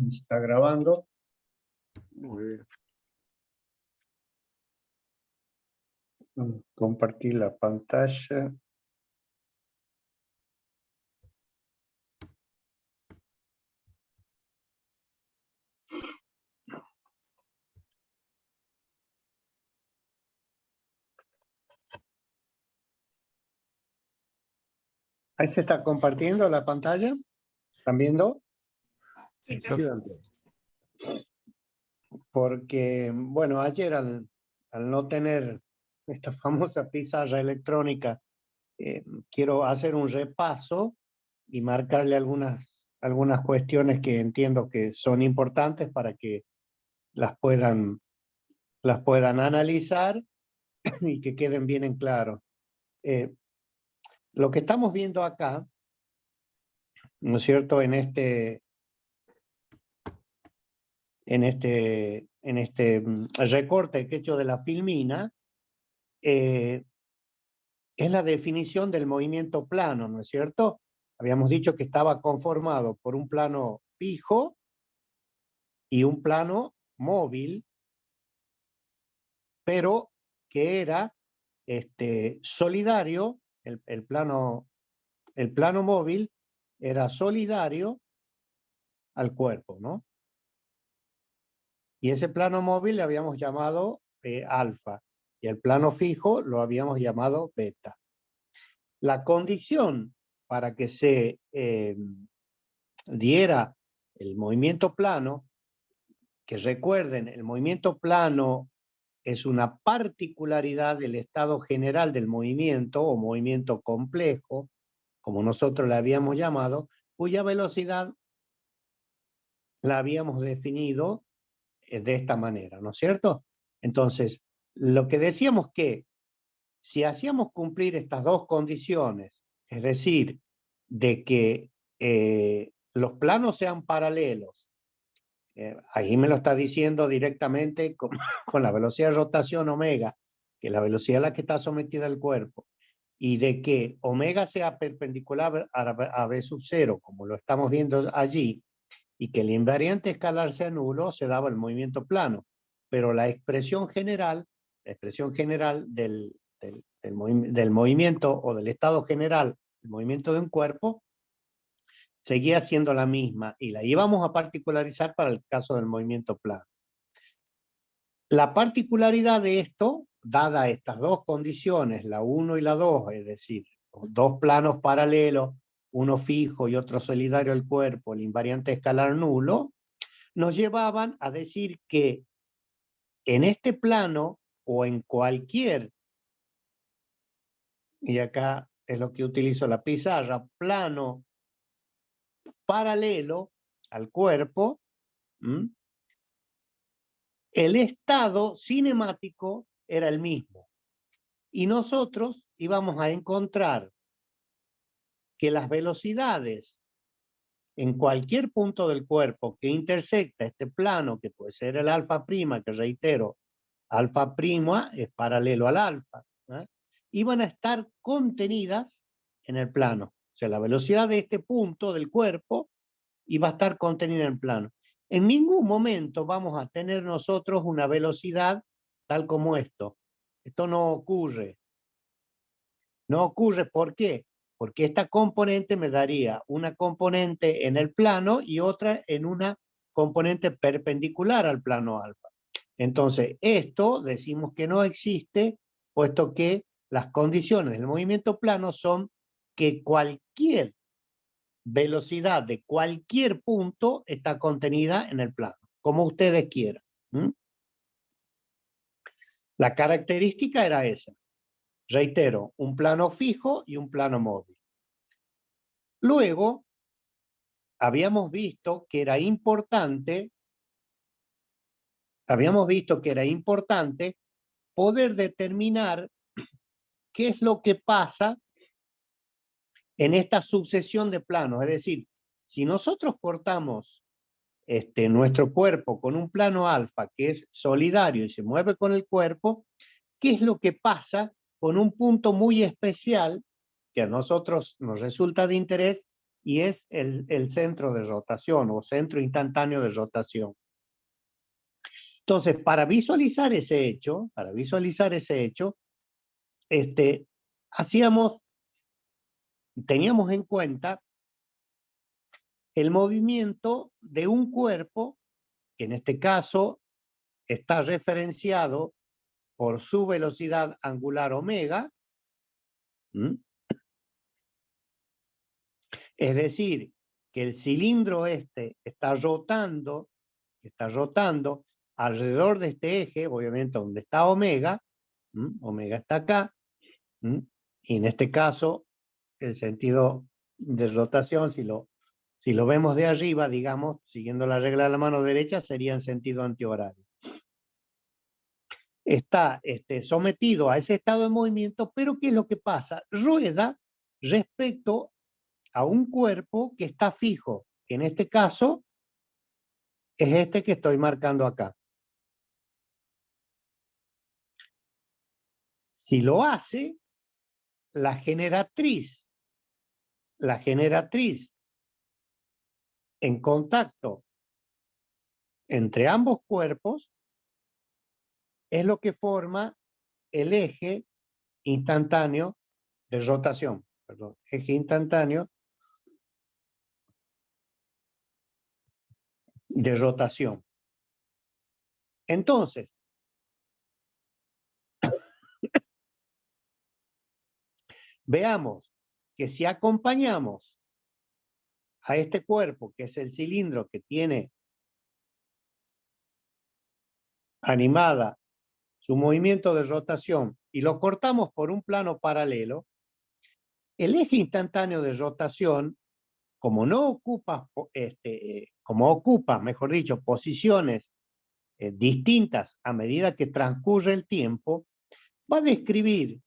Está grabando. Muy bien. Compartir la pantalla. Ahí se está compartiendo la pantalla. ¿Están viendo? Sí, Dante. Porque, bueno, ayer al no tener esta famosa pizarra electrónica, quiero hacer un repaso y marcarle algunas cuestiones que entiendo que son importantes para que las puedan analizar y que queden bien en claro. Lo que estamos viendo acá, ¿no es cierto?, en este recorte que he hecho de la filmina, es la definición del movimiento plano, ¿no es cierto? Habíamos dicho que estaba conformado por un plano fijo y un plano móvil, pero que era solidario, el plano móvil era solidario al cuerpo, ¿no? Y ese plano móvil le habíamos llamado alfa, y el plano fijo lo habíamos llamado beta. La condición para que se diera el movimiento plano, que recuerden, el movimiento plano es una particularidad del estado general del movimiento o movimiento complejo, como nosotros le habíamos llamado, cuya velocidad la habíamos definido de esta manera, ¿no es cierto? Entonces, lo que decíamos que si hacíamos cumplir estas dos condiciones, es decir, de que los planos sean paralelos, ahí me lo está diciendo directamente con la velocidad de rotación omega, que es la velocidad a la que está sometida el cuerpo, y de que omega sea perpendicular a b sub 0, como lo estamos viendo allí, y que el invariante escalar sea nulo, se daba el movimiento plano. Pero la expresión general del movimiento o del estado general, el movimiento de un cuerpo, seguía siendo la misma y la íbamos a particularizar para el caso del movimiento plano. La particularidad de esto, dada estas dos condiciones, la 1 y la 2, es decir, dos planos paralelos, uno fijo y otro solidario al cuerpo, el invariante escalar nulo, nos llevaban a decir que en este plano o en cualquier, y acá es lo que utilizo la pizarra, plano paralelo al cuerpo, el estado cinemático era el mismo. Y nosotros íbamos a encontrar que las velocidades en cualquier punto del cuerpo que intersecta este plano, que puede ser el alfa prima, que reitero, alfa prima es paralelo al alfa, iban a estar contenidas en el plano. O sea, la velocidad de este punto del cuerpo iba a estar contenida en el plano. En ningún momento vamos a tener nosotros una velocidad tal como esto. Esto no ocurre. No ocurre, ¿por qué? Porque esta componente me daría una componente en el plano y otra en una componente perpendicular al plano alfa. Entonces, esto decimos que no existe, puesto que las condiciones del movimiento plano son que cualquier velocidad de cualquier punto está contenida en el plano, como ustedes quieran. La característica era esa. Reitero, un plano fijo y un plano móvil. Luego, habíamos visto que era importante poder determinar qué es lo que pasa en esta sucesión de planos. Es decir, si nosotros cortamos nuestro cuerpo con un plano alfa que es solidario y se mueve con el cuerpo, ¿qué es lo que pasa con un punto muy especial que a nosotros nos resulta de interés, y es el centro de rotación o centro instantáneo de rotación. Entonces, para visualizar ese hecho, teníamos en cuenta el movimiento de un cuerpo, que en este caso está referenciado por su velocidad angular omega. Es decir, que el cilindro está rotando alrededor de este eje, obviamente donde está omega. Omega está acá. Y en este caso, el sentido de rotación, si lo vemos de arriba, digamos, siguiendo la regla de la mano derecha, sería en sentido antihorario. Está sometido a ese estado de movimiento, pero ¿qué es lo que pasa? Rueda respecto a un cuerpo que está fijo, que en este caso es este que estoy marcando acá. Si lo hace, la generatriz en contacto entre ambos cuerpos es lo que forma el eje instantáneo de rotación. Perdón, eje instantáneo de rotación. Entonces, veamos que si acompañamos a este cuerpo, que es el cilindro que tiene animada su movimiento de rotación, y lo cortamos por un plano paralelo, el eje instantáneo de rotación, como ocupa, mejor dicho, posiciones distintas a medida que transcurre el tiempo, va a describir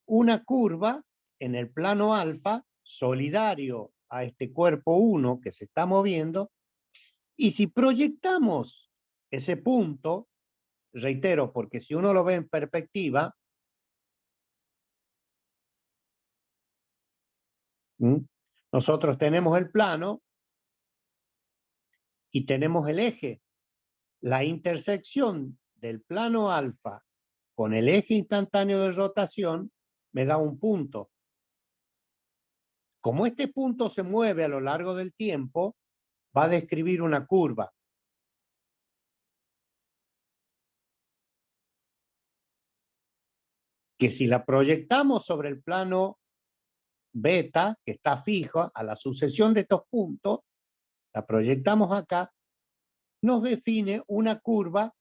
una curva en el plano alfa solidario a este cuerpo 1 que se está moviendo, y si proyectamos ese punto, reitero, porque si uno lo ve en perspectiva, nosotros tenemos el plano y tenemos el eje. La intersección del plano alfa con el eje instantáneo de rotación me da un punto. Como este punto se mueve a lo largo del tiempo, va a describir una curva. Que si la proyectamos sobre el plano beta, que está fijo, a la sucesión de estos puntos, la proyectamos acá, nos define una curva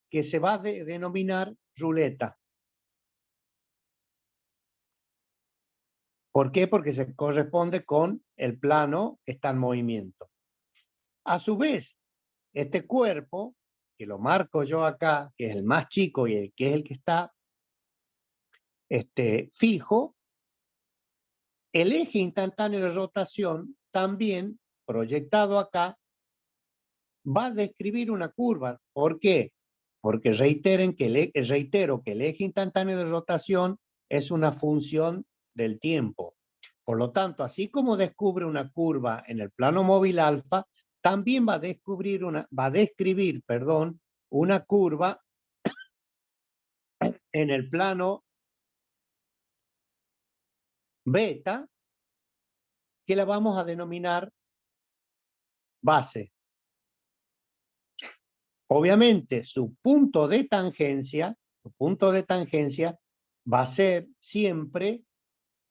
que se va a denominar ruleta. ¿Por qué? Porque se corresponde con el plano que está en movimiento. A su vez, este cuerpo, que lo marco yo acá, que es el más chico y que es el que está fijo, el eje instantáneo de rotación también proyectado acá va a describir una curva. ¿Por qué? Porque reitero que el eje instantáneo de rotación es una función del tiempo. Por lo tanto, así como descubre una curva en el plano móvil alfa, también va a describir una curva en el plano beta, que la vamos a denominar base. Obviamente, su punto de tangencia va a ser siempre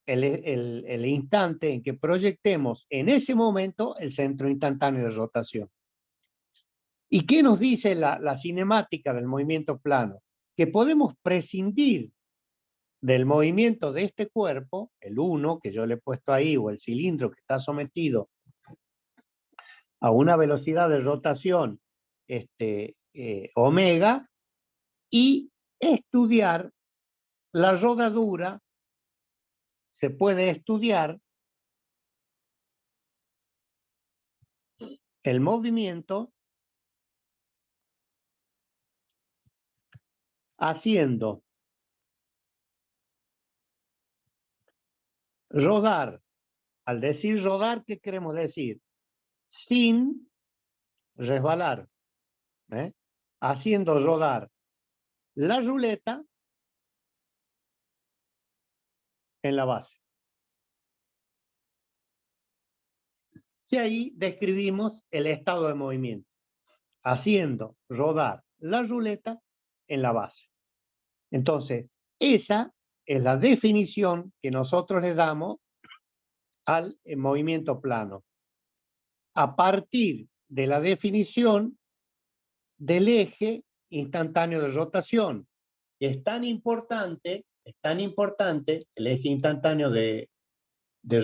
el instante en que proyectemos en ese momento el centro instantáneo de rotación. ¿Y qué nos dice la cinemática del movimiento plano? Que podemos prescindir del movimiento de este cuerpo, el 1 que yo le he puesto ahí, o el cilindro que está sometido a una velocidad de rotación omega, y estudiar la rodadura. Se puede estudiar el movimiento haciendo rodar Al decir rodar, ¿qué queremos decir? Sin resbalar, ¿eh? Haciendo rodar la ruleta en la base. Y ahí describimos el estado de movimiento, haciendo rodar la ruleta en la base. Entonces, esa es la definición que nosotros le damos al movimiento plano. A partir de la definición del eje instantáneo de rotación, que es tan importante el eje instantáneo de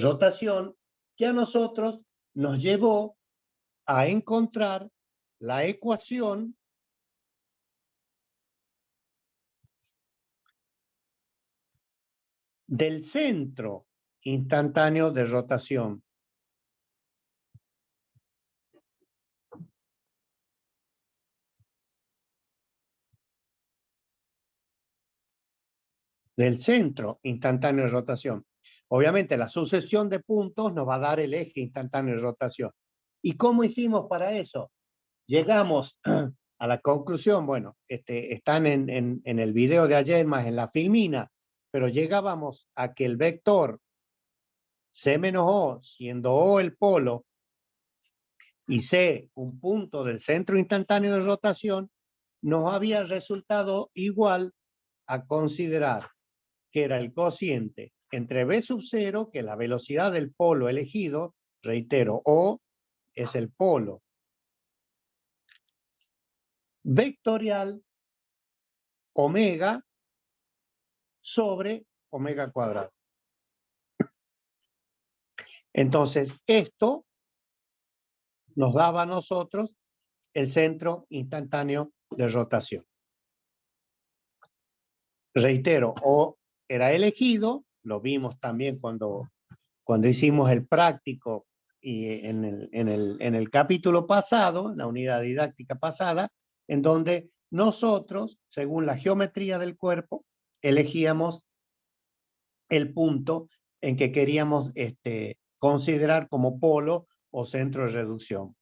rotación, que a nosotros nos llevó a encontrar la ecuación del centro instantáneo de rotación. Del centro instantáneo de rotación. Obviamente la sucesión de puntos nos va a dar el eje instantáneo de rotación. ¿Y cómo hicimos para eso? Llegamos a la conclusión, bueno, están en el video de ayer más en la filmina, pero llegábamos a que el vector C menos O, siendo O el polo y C un punto del centro instantáneo de rotación, nos había resultado igual a considerar que era el cociente entre B sub 0, que es la velocidad del polo elegido, reitero, O es el polo vectorial, omega sobre omega cuadrado. Entonces, esto nos daba a nosotros el centro instantáneo de rotación. Reitero, O era elegido, lo vimos también cuando hicimos el práctico y en el capítulo pasado, la unidad didáctica pasada, en donde nosotros, según la geometría del cuerpo, elegíamos el punto en que queríamos considerar como polo o centro de reducción.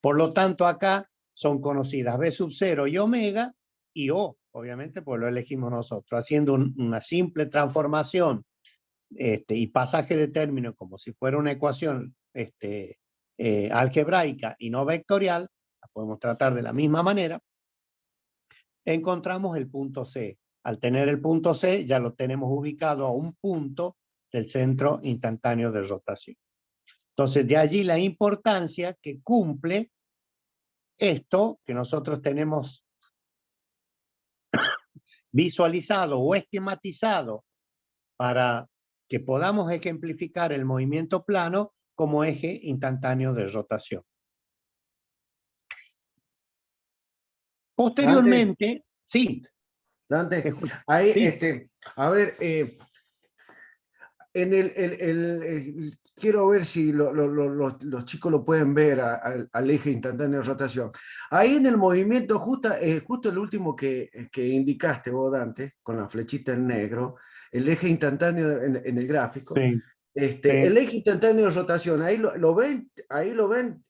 Por lo tanto, acá son conocidas B sub 0 y omega, y O, obviamente, pues lo elegimos nosotros, haciendo una simple transformación y pasaje de términos como si fuera una ecuación algebraica y no vectorial, la podemos tratar de la misma manera, encontramos el punto C. Al tener el punto C, ya lo tenemos ubicado a un punto del centro instantáneo de rotación. Entonces, de allí la importancia que cumple esto que nosotros tenemos visualizado o esquematizado para que podamos ejemplificar el movimiento plano como eje instantáneo de rotación. Posteriormente, Dante, sí. Dante, ahí, Sí. a ver, quiero ver si los chicos lo pueden ver al eje instantáneo de rotación. Ahí en el movimiento, justo el último que indicaste vos, Dante, con la flechita en negro, el eje instantáneo en el gráfico, Sí, el sí. eje instantáneo de rotación, ahí lo ven,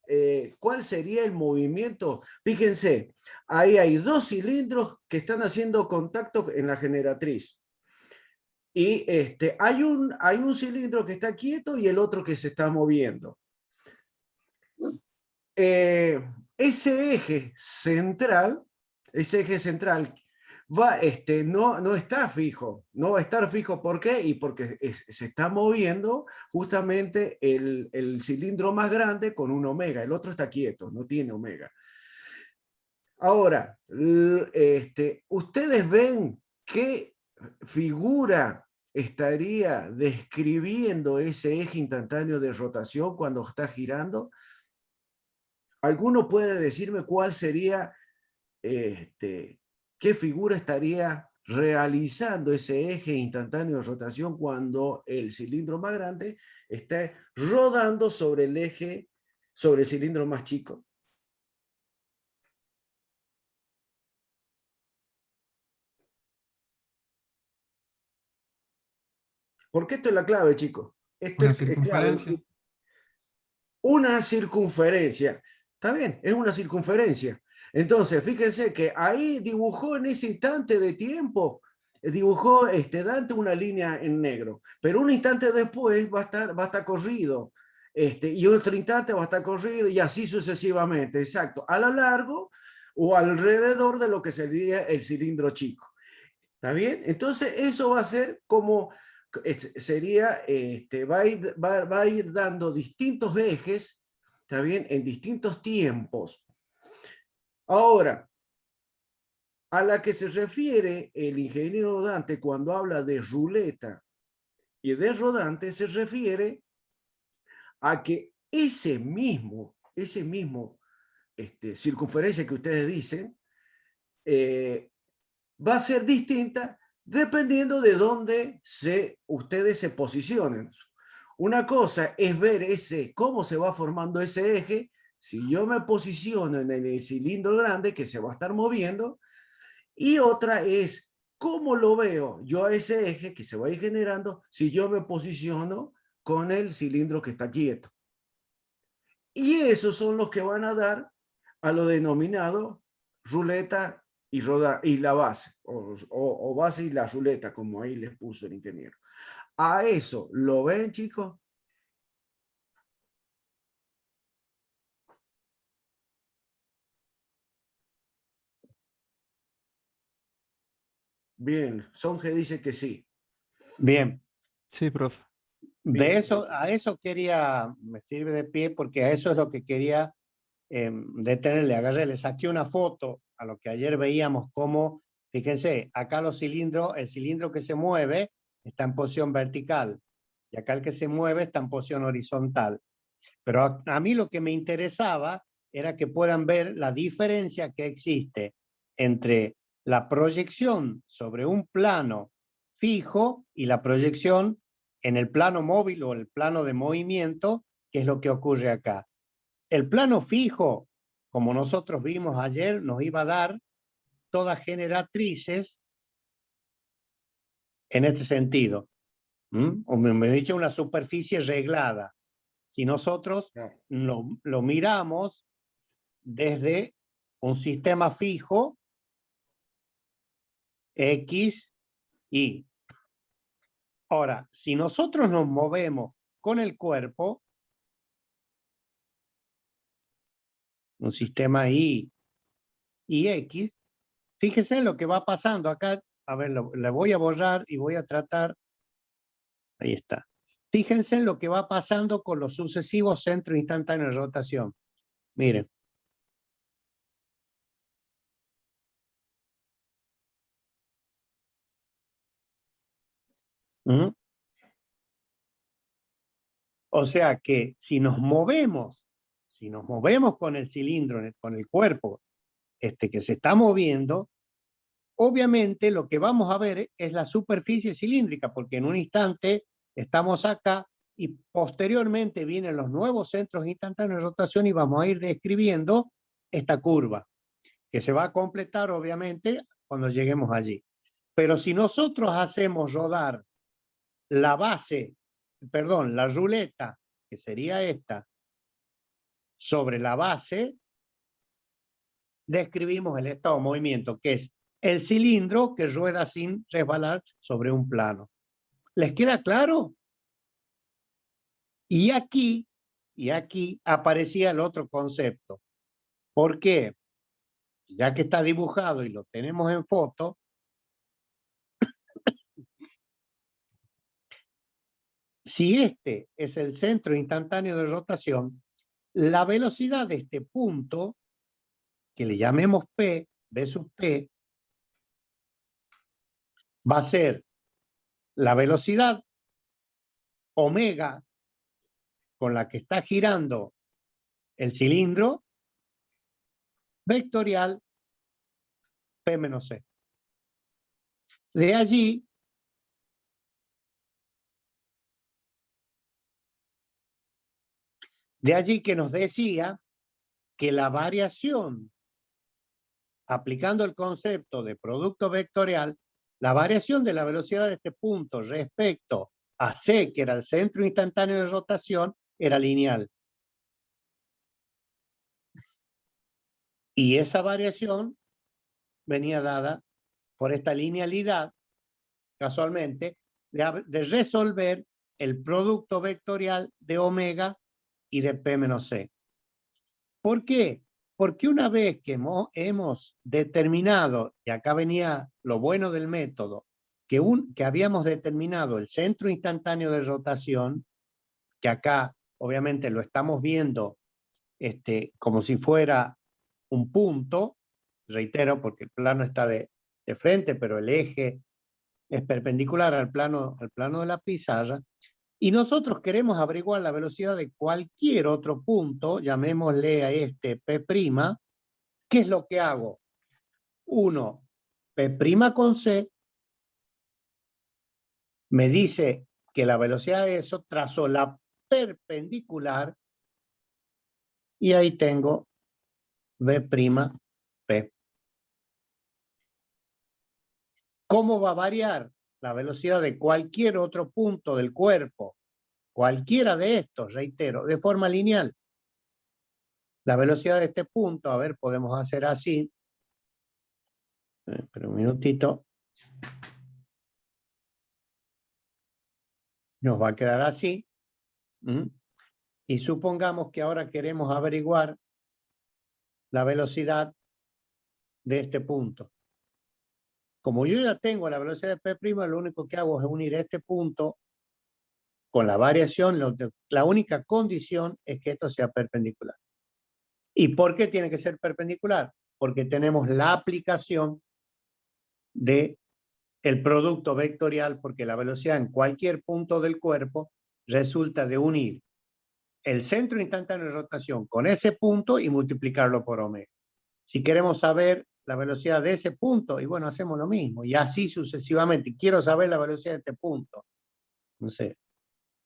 ¿cuál sería el movimiento? Fíjense, ahí hay dos cilindros que están haciendo contacto en la generatriz. Y hay un cilindro que está quieto y el otro que se está moviendo. Ese eje central va, no está fijo, no va a estar fijo. ¿Por qué? Y porque se está moviendo justamente el cilindro más grande con un omega, el otro está quieto, no tiene omega. Ahora, ustedes ven qué figura estaría describiendo ese eje instantáneo de rotación cuando está girando. ¿Alguno puede decirme cuál sería, qué figura estaría realizando ese eje instantáneo de rotación cuando el cilindro más grande esté rodando sobre el eje, sobre el cilindro más chico? Porque esto es la clave, chicos. Esto Una es clave. circunferencia. Una circunferencia. Está bien, es una circunferencia. Entonces, fíjense que ahí dibujó en ese instante de tiempo, dibujó Dante una línea en negro, pero un instante después va a estar corrido, y otro instante va a estar corrido y así sucesivamente, exacto, a lo largo o alrededor de lo que sería el cilindro chico. ¿Está bien? Entonces, eso va a ser como, sería, va a ir dando distintos ejes, ¿está bien? En distintos tiempos. Ahora, a la que se refiere el ingeniero Dante cuando habla de ruleta y de rodante, se refiere a que ese mismo circunferencia que ustedes dicen, va a ser distinta dependiendo de dónde ustedes se posicionen. Una cosa es ver cómo se va formando ese eje. Si yo me posiciono en el cilindro grande que se va a estar moviendo, y otra es cómo lo veo yo a ese eje que se va a ir generando si yo me posiciono con el cilindro que está quieto. Y esos son los que van a dar a lo denominado ruleta y la base, o base y la ruleta, como ahí les puso el ingeniero. A eso, ¿lo ven, chicos? Bien, Songe dice que sí. Bien. Sí, profe. De eso, a eso quería, me sirve de pie porque a eso es lo que quería detenerle. Agarré, le saqué una foto a lo que ayer veíamos como, fíjense, acá los cilindros, el cilindro que se mueve está en posición vertical y acá el que se mueve está en posición horizontal. Pero a mí lo que me interesaba era que puedan ver la diferencia que existe entre la proyección sobre un plano fijo y la proyección en el plano móvil o el plano de movimiento, que es lo que ocurre acá. El plano fijo, como nosotros vimos ayer, nos iba a dar todas generatrices en este sentido. O me he dicho una superficie reglada. Si nosotros lo miramos desde un sistema fijo, X, Y. Ahora, si nosotros nos movemos con el cuerpo, un sistema Y y X, fíjese lo que va pasando acá. A ver, le voy a borrar y voy a tratar. Ahí está. Fíjense en lo que va pasando con los sucesivos centros instantáneos de rotación. Miren. ¿Mm? O sea que si nos movemos con el cilindro, con el cuerpo que se está moviendo, obviamente lo que vamos a ver es la superficie cilíndrica, porque en un instante estamos acá y posteriormente vienen los nuevos centros instantáneos de rotación y vamos a ir describiendo esta curva, que se va a completar obviamente cuando lleguemos allí. Pero si nosotros hacemos rodar la base, perdón, la ruleta, que sería esta, sobre la base, describimos el estado de movimiento, que es el cilindro que rueda sin resbalar sobre un plano. ¿Les queda claro? Y aquí aparecía el otro concepto. ¿Por qué? Ya que está dibujado y lo tenemos en foto, si este es el centro instantáneo de rotación, la velocidad de este punto, que le llamemos P, B sub P, va a ser la velocidad omega con la que está girando el cilindro vectorial P menos C. De allí que nos decía que la variación, aplicando el concepto de producto vectorial, la variación de la velocidad de este punto respecto a C, que era el centro instantáneo de rotación, era lineal. Y esa variación venía dada por esta linealidad, casualmente, de resolver el producto vectorial de omega y de P menos C. ¿Por qué? Porque una vez que hemos determinado, y acá venía lo bueno del método, que habíamos determinado el centro instantáneo de rotación, que acá obviamente lo estamos viendo como si fuera un punto, reitero, porque el plano está de frente, pero el eje es perpendicular al plano de la pizarra, y nosotros queremos averiguar la velocidad de cualquier otro punto, llamémosle a este P', ¿qué es lo que hago? Uno, P' con C, me dice que la velocidad de eso trazo la perpendicular, y ahí tengo B', P. ¿Cómo va a variar la velocidad de cualquier otro punto del cuerpo? Cualquiera de estos, reitero, de forma lineal. La velocidad de este punto, a ver, podemos hacer así. Espera un minutito. Nos va a quedar así. Y supongamos que ahora queremos averiguar la velocidad de este punto. Como yo ya tengo la velocidad de P', lo único que hago es unir este punto con la variación. La única condición es que esto sea perpendicular. ¿Y por qué tiene que ser perpendicular? Porque tenemos la aplicación de el producto vectorial, porque la velocidad en cualquier punto del cuerpo resulta de unir el centro instantáneo de rotación con ese punto y multiplicarlo por omega. Si queremos saber la velocidad de ese punto, y bueno, hacemos lo mismo, y así sucesivamente. Quiero saber la velocidad de este punto. No sé,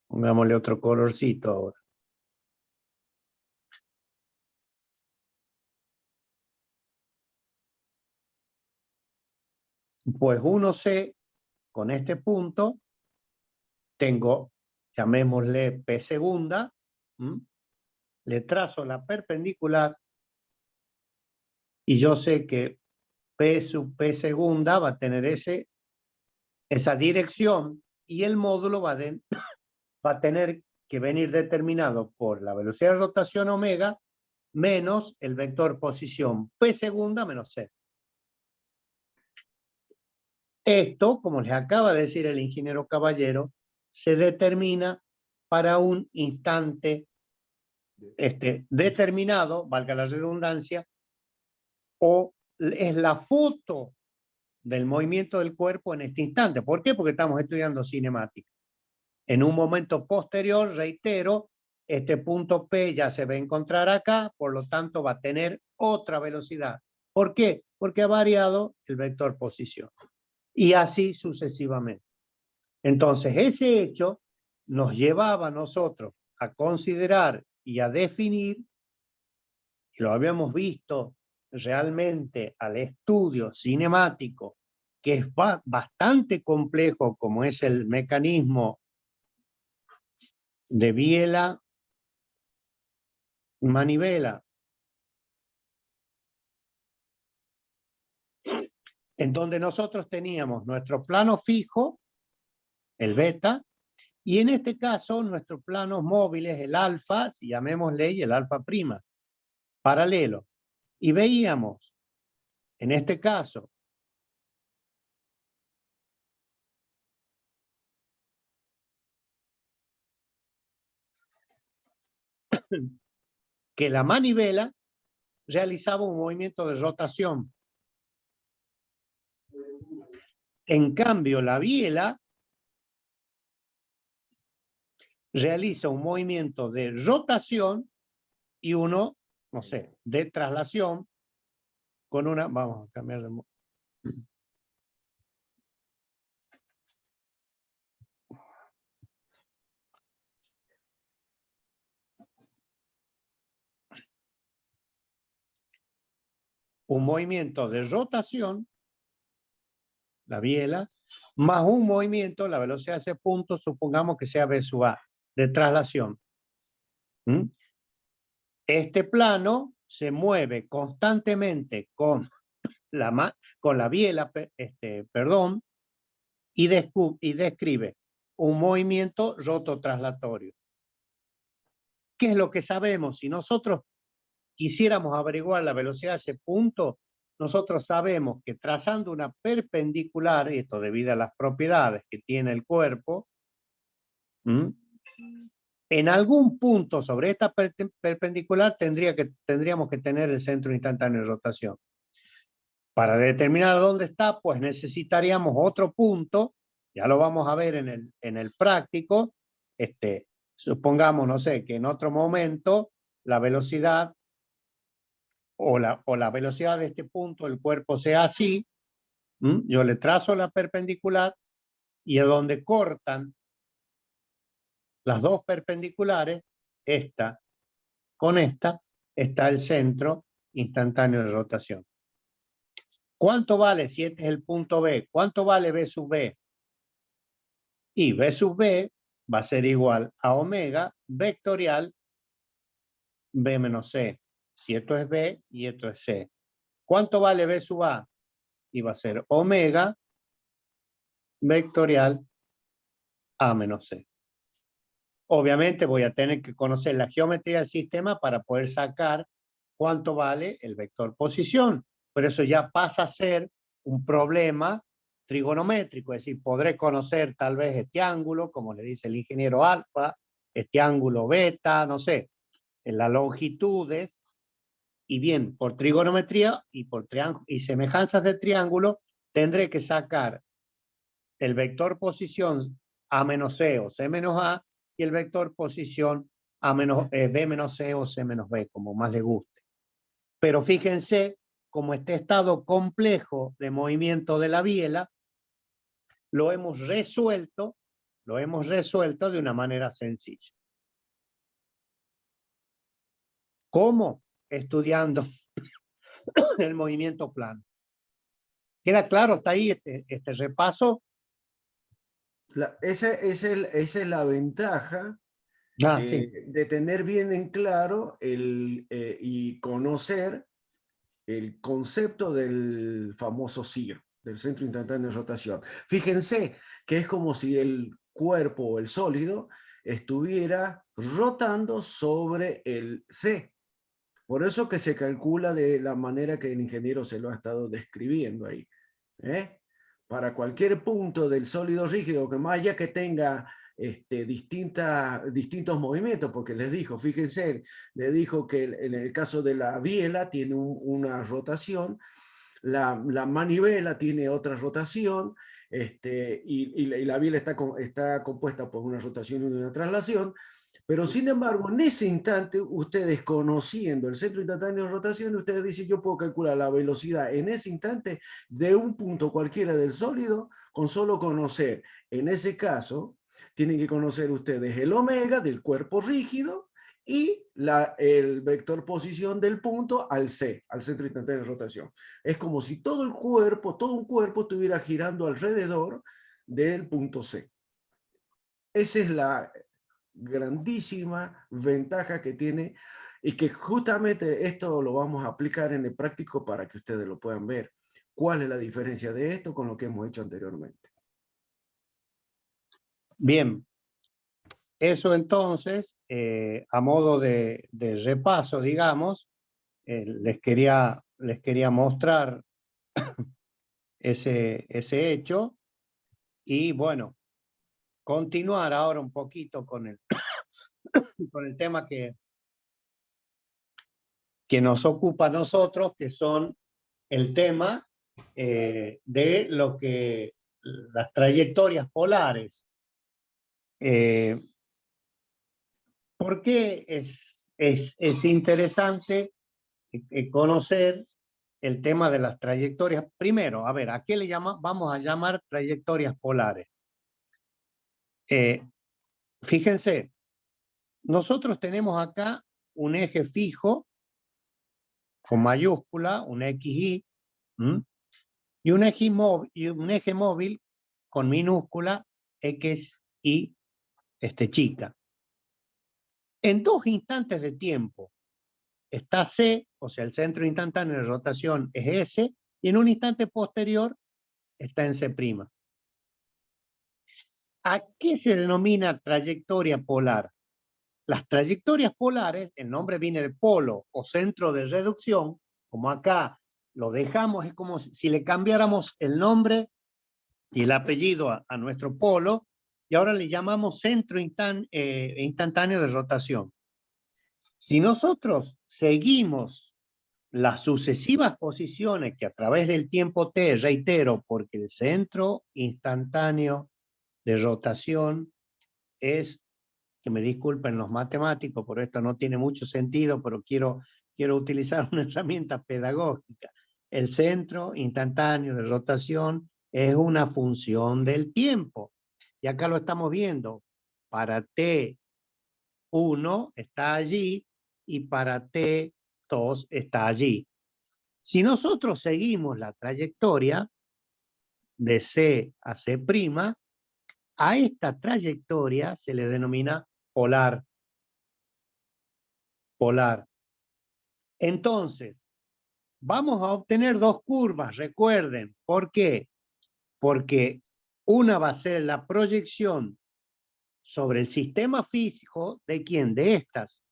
pongámosle otro colorcito ahora. Pues 1C con este punto, tengo, llamémosle P segunda, le trazo la perpendicular, y yo sé que P sub P segunda va a tener esa dirección, y el módulo va a tener que venir determinado por la velocidad de rotación omega menos el vector posición P segunda menos C. Esto, como les acaba de decir el ingeniero Caballero, se determina para un instante determinado, valga la redundancia, o es la foto del movimiento del cuerpo en este instante. ¿Por qué? Porque estamos estudiando cinemática. En un momento posterior, reitero, este punto P ya se va a encontrar acá, por lo tanto va a tener otra velocidad. ¿Por qué? Porque ha variado el vector posición. Y así sucesivamente. Entonces, ese hecho nos llevaba a nosotros a considerar y a definir, y lo habíamos visto realmente al estudio cinemático, que es bastante complejo, como es el mecanismo de biela-manivela, en donde nosotros teníamos nuestro plano fijo, el beta, y en este caso nuestros planos móviles, el alfa, si llamémosle, y el alfa prima, paralelo. Y veíamos, en este caso, que la manivela realizaba un movimiento de rotación. En cambio, la biela realiza un movimiento de rotación y uno, no sé, de traslación con una, vamos a cambiar de un movimiento de rotación la biela, más un movimiento, la velocidad de ese punto, supongamos que sea v sub a, de traslación. ¿Mm? Este plano se mueve constantemente con la biela, perdón, y describe un movimiento rototraslatorio. ¿Qué es lo que sabemos? Si nosotros quisiéramos averiguar la velocidad de ese punto, nosotros sabemos que trazando una perpendicular, y esto debido a las propiedades que tiene el cuerpo, en algún punto sobre esta perpendicular tendríamos que tener el centro instantáneo de rotación. Para determinar dónde está, pues necesitaríamos otro punto, ya lo vamos a ver en el práctico, supongamos, no sé, que en otro momento la velocidad o la velocidad de este punto, el cuerpo sea así, yo le trazo la perpendicular y a donde cortan las dos perpendiculares, esta con esta, está el centro instantáneo de rotación. ¿Cuánto vale si este es el punto B? ¿Cuánto vale B sub B? Y B sub B va a ser igual a omega vectorial B menos C. Si esto es B y esto es C. ¿Cuánto vale B sub A? Y va a ser omega vectorial A menos C. Obviamente voy a tener que conocer la geometría del sistema para poder sacar cuánto vale el vector posición. Pero eso ya pasa a ser un problema trigonométrico, es decir, podré conocer tal vez este ángulo, como le dice el ingeniero alfa, este ángulo beta, no sé, en las longitudes, y bien, por trigonometría y semejanzas de triángulo, tendré que sacar el vector posición A menos C o C menos A y el vector posición B menos C o C menos B, como más le guste. Pero fíjense, como este estado complejo de movimiento de la biela, lo hemos resuelto de una manera sencilla. ¿Cómo? Estudiando el movimiento plano. ¿Queda claro? ¿Está ahí este repaso? Esa es la ventaja Sí. de tener bien en claro y conocer el concepto del famoso CIR, del centro instantáneo de rotación. Fíjense que es como si el cuerpo o el sólido estuviera rotando sobre el C. Por eso que se calcula de la manera que el ingeniero se lo ha estado describiendo ahí. Para cualquier punto del sólido rígido, que más allá que tenga distintos movimientos, porque les dijo, fíjense, le dijo que en el caso de la biela tiene una rotación, la manivela tiene otra rotación, y la biela está compuesta por una rotación y una traslación, pero sin embargo, en ese instante, ustedes conociendo el centro instantáneo de rotación, ustedes dicen, yo puedo calcular la velocidad en ese instante de un punto cualquiera del sólido con solo conocer. En ese caso, tienen que conocer ustedes el omega del cuerpo rígido y el vector posición del punto al C, al centro instantáneo de rotación. Es como si todo un cuerpo estuviera girando alrededor del punto C. Esa es la grandísima ventaja que tiene y que justamente esto lo vamos a aplicar en el práctico para que ustedes lo puedan ver. ¿Cuál es la diferencia de esto con lo que hemos hecho anteriormente? Bien, eso entonces, a modo de repaso, digamos, les quería mostrar ese hecho y bueno, continuar ahora un poquito con el tema que nos ocupa a nosotros, que son el tema de las trayectorias polares. ¿Por qué es interesante conocer el tema de las trayectorias? Primero, a ver, ¿a qué vamos a llamar trayectorias polares? Fíjense, nosotros tenemos acá un eje fijo con mayúscula, un XY, y un eje móvil con minúscula X, Y, chica. En 2 instantes de tiempo está C, o sea, el centro instantáneo de rotación es S, y en un instante posterior está en C'. ¿A qué se denomina trayectoria polar? Las trayectorias polares, el nombre viene de polo o centro de reducción, como acá lo dejamos, es como si le cambiáramos el nombre y el apellido a nuestro polo, y ahora le llamamos centro instantáneo de rotación. Si nosotros seguimos las sucesivas posiciones que a través del tiempo t, reitero, porque el centro instantáneo de rotación es, que me disculpen los matemáticos, por esto no tiene mucho sentido, pero quiero utilizar una herramienta pedagógica. El centro instantáneo de rotación es una función del tiempo. Y acá lo estamos viendo. Para T1 está allí y para T2 está allí. Si nosotros seguimos la trayectoria de C a C', a esta trayectoria se le denomina polar. Polar. Entonces, vamos a obtener 2 curvas, recuerden. ¿Por qué? Porque una va a ser la proyección sobre el sistema físico de quién, de estas,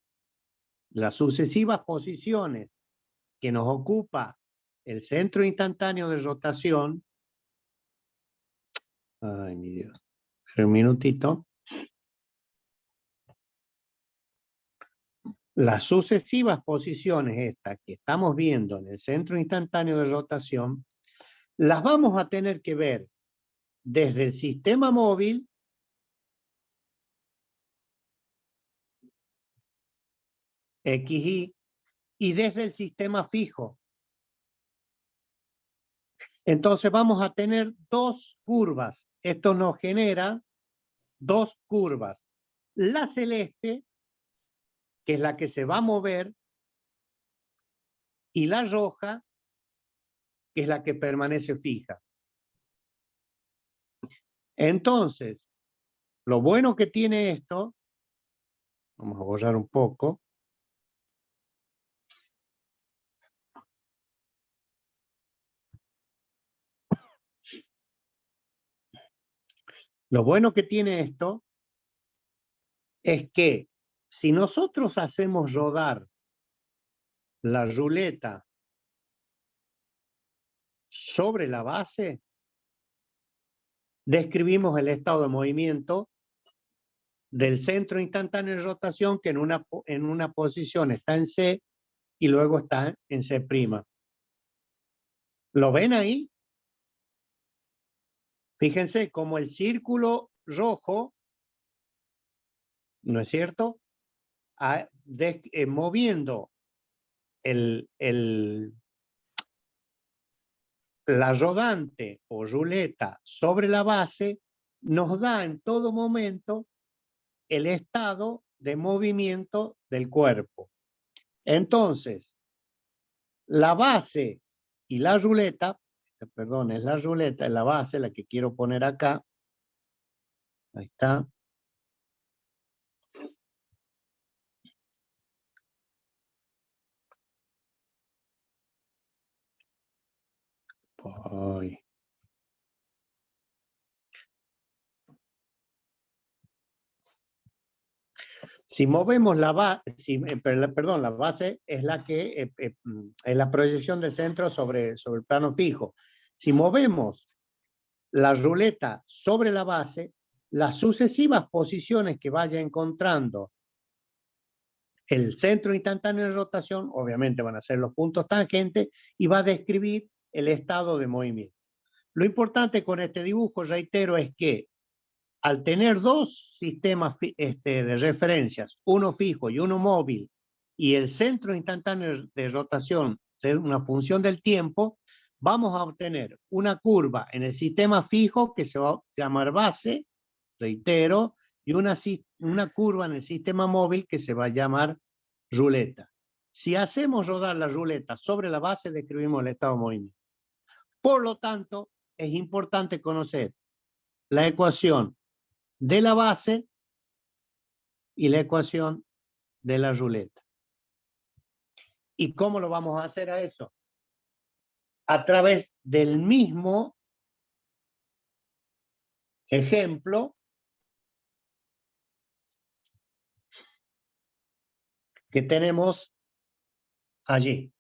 las sucesivas posiciones que nos ocupa el centro instantáneo de rotación. Ay, mi Dios. Un minutito. Las sucesivas posiciones estas que estamos viendo en el centro instantáneo de rotación, las vamos a tener que ver desde el sistema móvil XY y desde el sistema fijo. Entonces vamos a tener 2 curvas. Esto nos genera 2 curvas. La celeste, que es la que se va a mover, y la roja, que es la que permanece fija. Entonces, lo bueno que tiene esto, vamos a borrar un poco. Lo bueno que tiene esto es que si nosotros hacemos rodar la ruleta sobre la base, describimos el estado de movimiento del centro instantáneo de rotación que en una posición está en C y luego está en C'. ¿Lo ven ahí? Fíjense como el círculo rojo, ¿no es cierto? Moviendo la rodante o ruleta sobre la base, nos da en todo momento el estado de movimiento del cuerpo. Entonces, la base y la ruleta, perdón, es la ruleta, es la base, la que quiero poner acá. Ahí está. Ay. Si movemos la base, perdón, la base es la que es la proyección del centro sobre el plano fijo. Si movemos la ruleta sobre la base, las sucesivas posiciones que vaya encontrando el centro instantáneo de rotación, obviamente van a ser los puntos tangentes, y va a describir el estado de movimiento. Lo importante con este dibujo, reitero, es que al tener 2 sistemas de referencias, uno fijo y uno móvil, y el centro instantáneo de rotación ser una función del tiempo, vamos a obtener una curva en el sistema fijo que se va a llamar base, reitero, y una curva en el sistema móvil que se va a llamar ruleta. Si hacemos rodar la ruleta sobre la base, describimos el estado de movimiento. Por lo tanto, es importante conocer la ecuación de la base y la ecuación de la ruleta. ¿Y cómo lo vamos a hacer a eso? A través del mismo ejemplo que tenemos allí.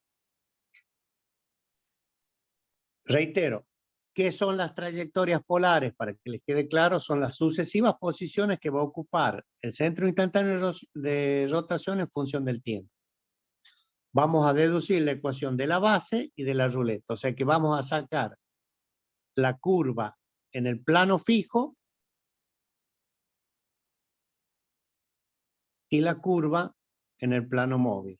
Reitero, ¿qué son las trayectorias polares? Para que les quede claro, son las sucesivas posiciones que va a ocupar el centro instantáneo de rotación en función del tiempo. Vamos a deducir la ecuación de la base y de la ruleta. O sea que vamos a sacar la curva en el plano fijo y la curva en el plano móvil.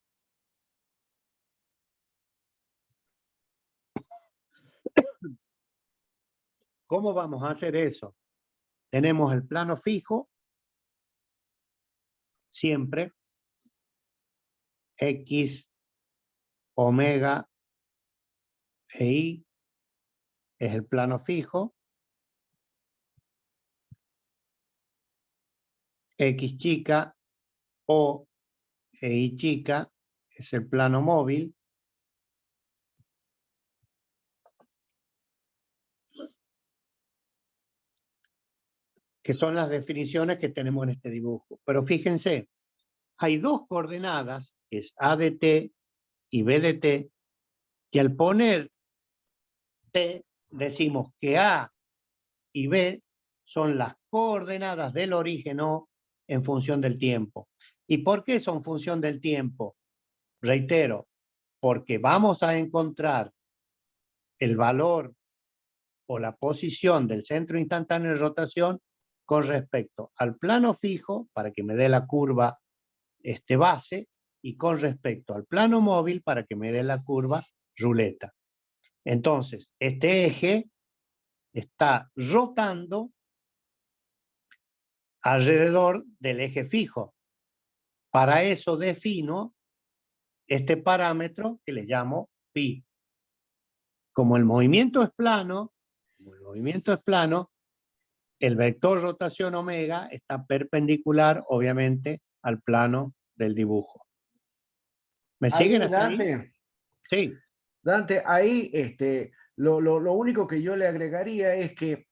¿Cómo vamos a hacer eso? Tenemos el plano fijo, siempre, X, omega e Y es el plano fijo, X chica, O e Y chica es el plano móvil. Que son las definiciones que tenemos en este dibujo. Pero fíjense, hay dos coordenadas, que es A de T y B de T, que al poner T decimos que A y B son las coordenadas del origen O en función del tiempo. ¿Y por qué son función del tiempo? Reitero, porque vamos a encontrar el valor o la posición del centro instantáneo de rotación con respecto al plano fijo, para que me dé la curva base, y con respecto al plano móvil, para que me dé la curva ruleta. Entonces, este eje está rotando alrededor del eje fijo. Para eso defino este parámetro que le llamo pi. Como el movimiento es plano, el vector rotación omega está perpendicular, obviamente, al plano del dibujo. ¿Me siguen Ahí, hasta ahí? Dante, Sí. Dante, ahí lo único que yo le agregaría es que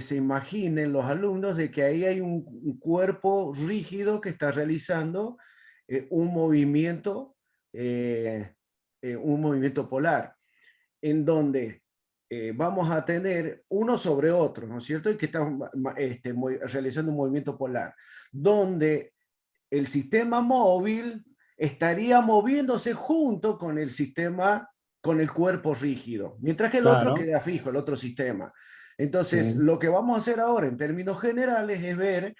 se imaginen los alumnos de que ahí hay un cuerpo rígido que está realizando un movimiento polar, en donde vamos a tener uno sobre otro, ¿no es cierto? Y que estamos realizando un movimiento polar, donde el sistema móvil estaría moviéndose junto con el sistema, con el cuerpo rígido, mientras que el otro Claro. queda fijo, el otro sistema. Entonces, lo que vamos a hacer ahora en términos generales es ver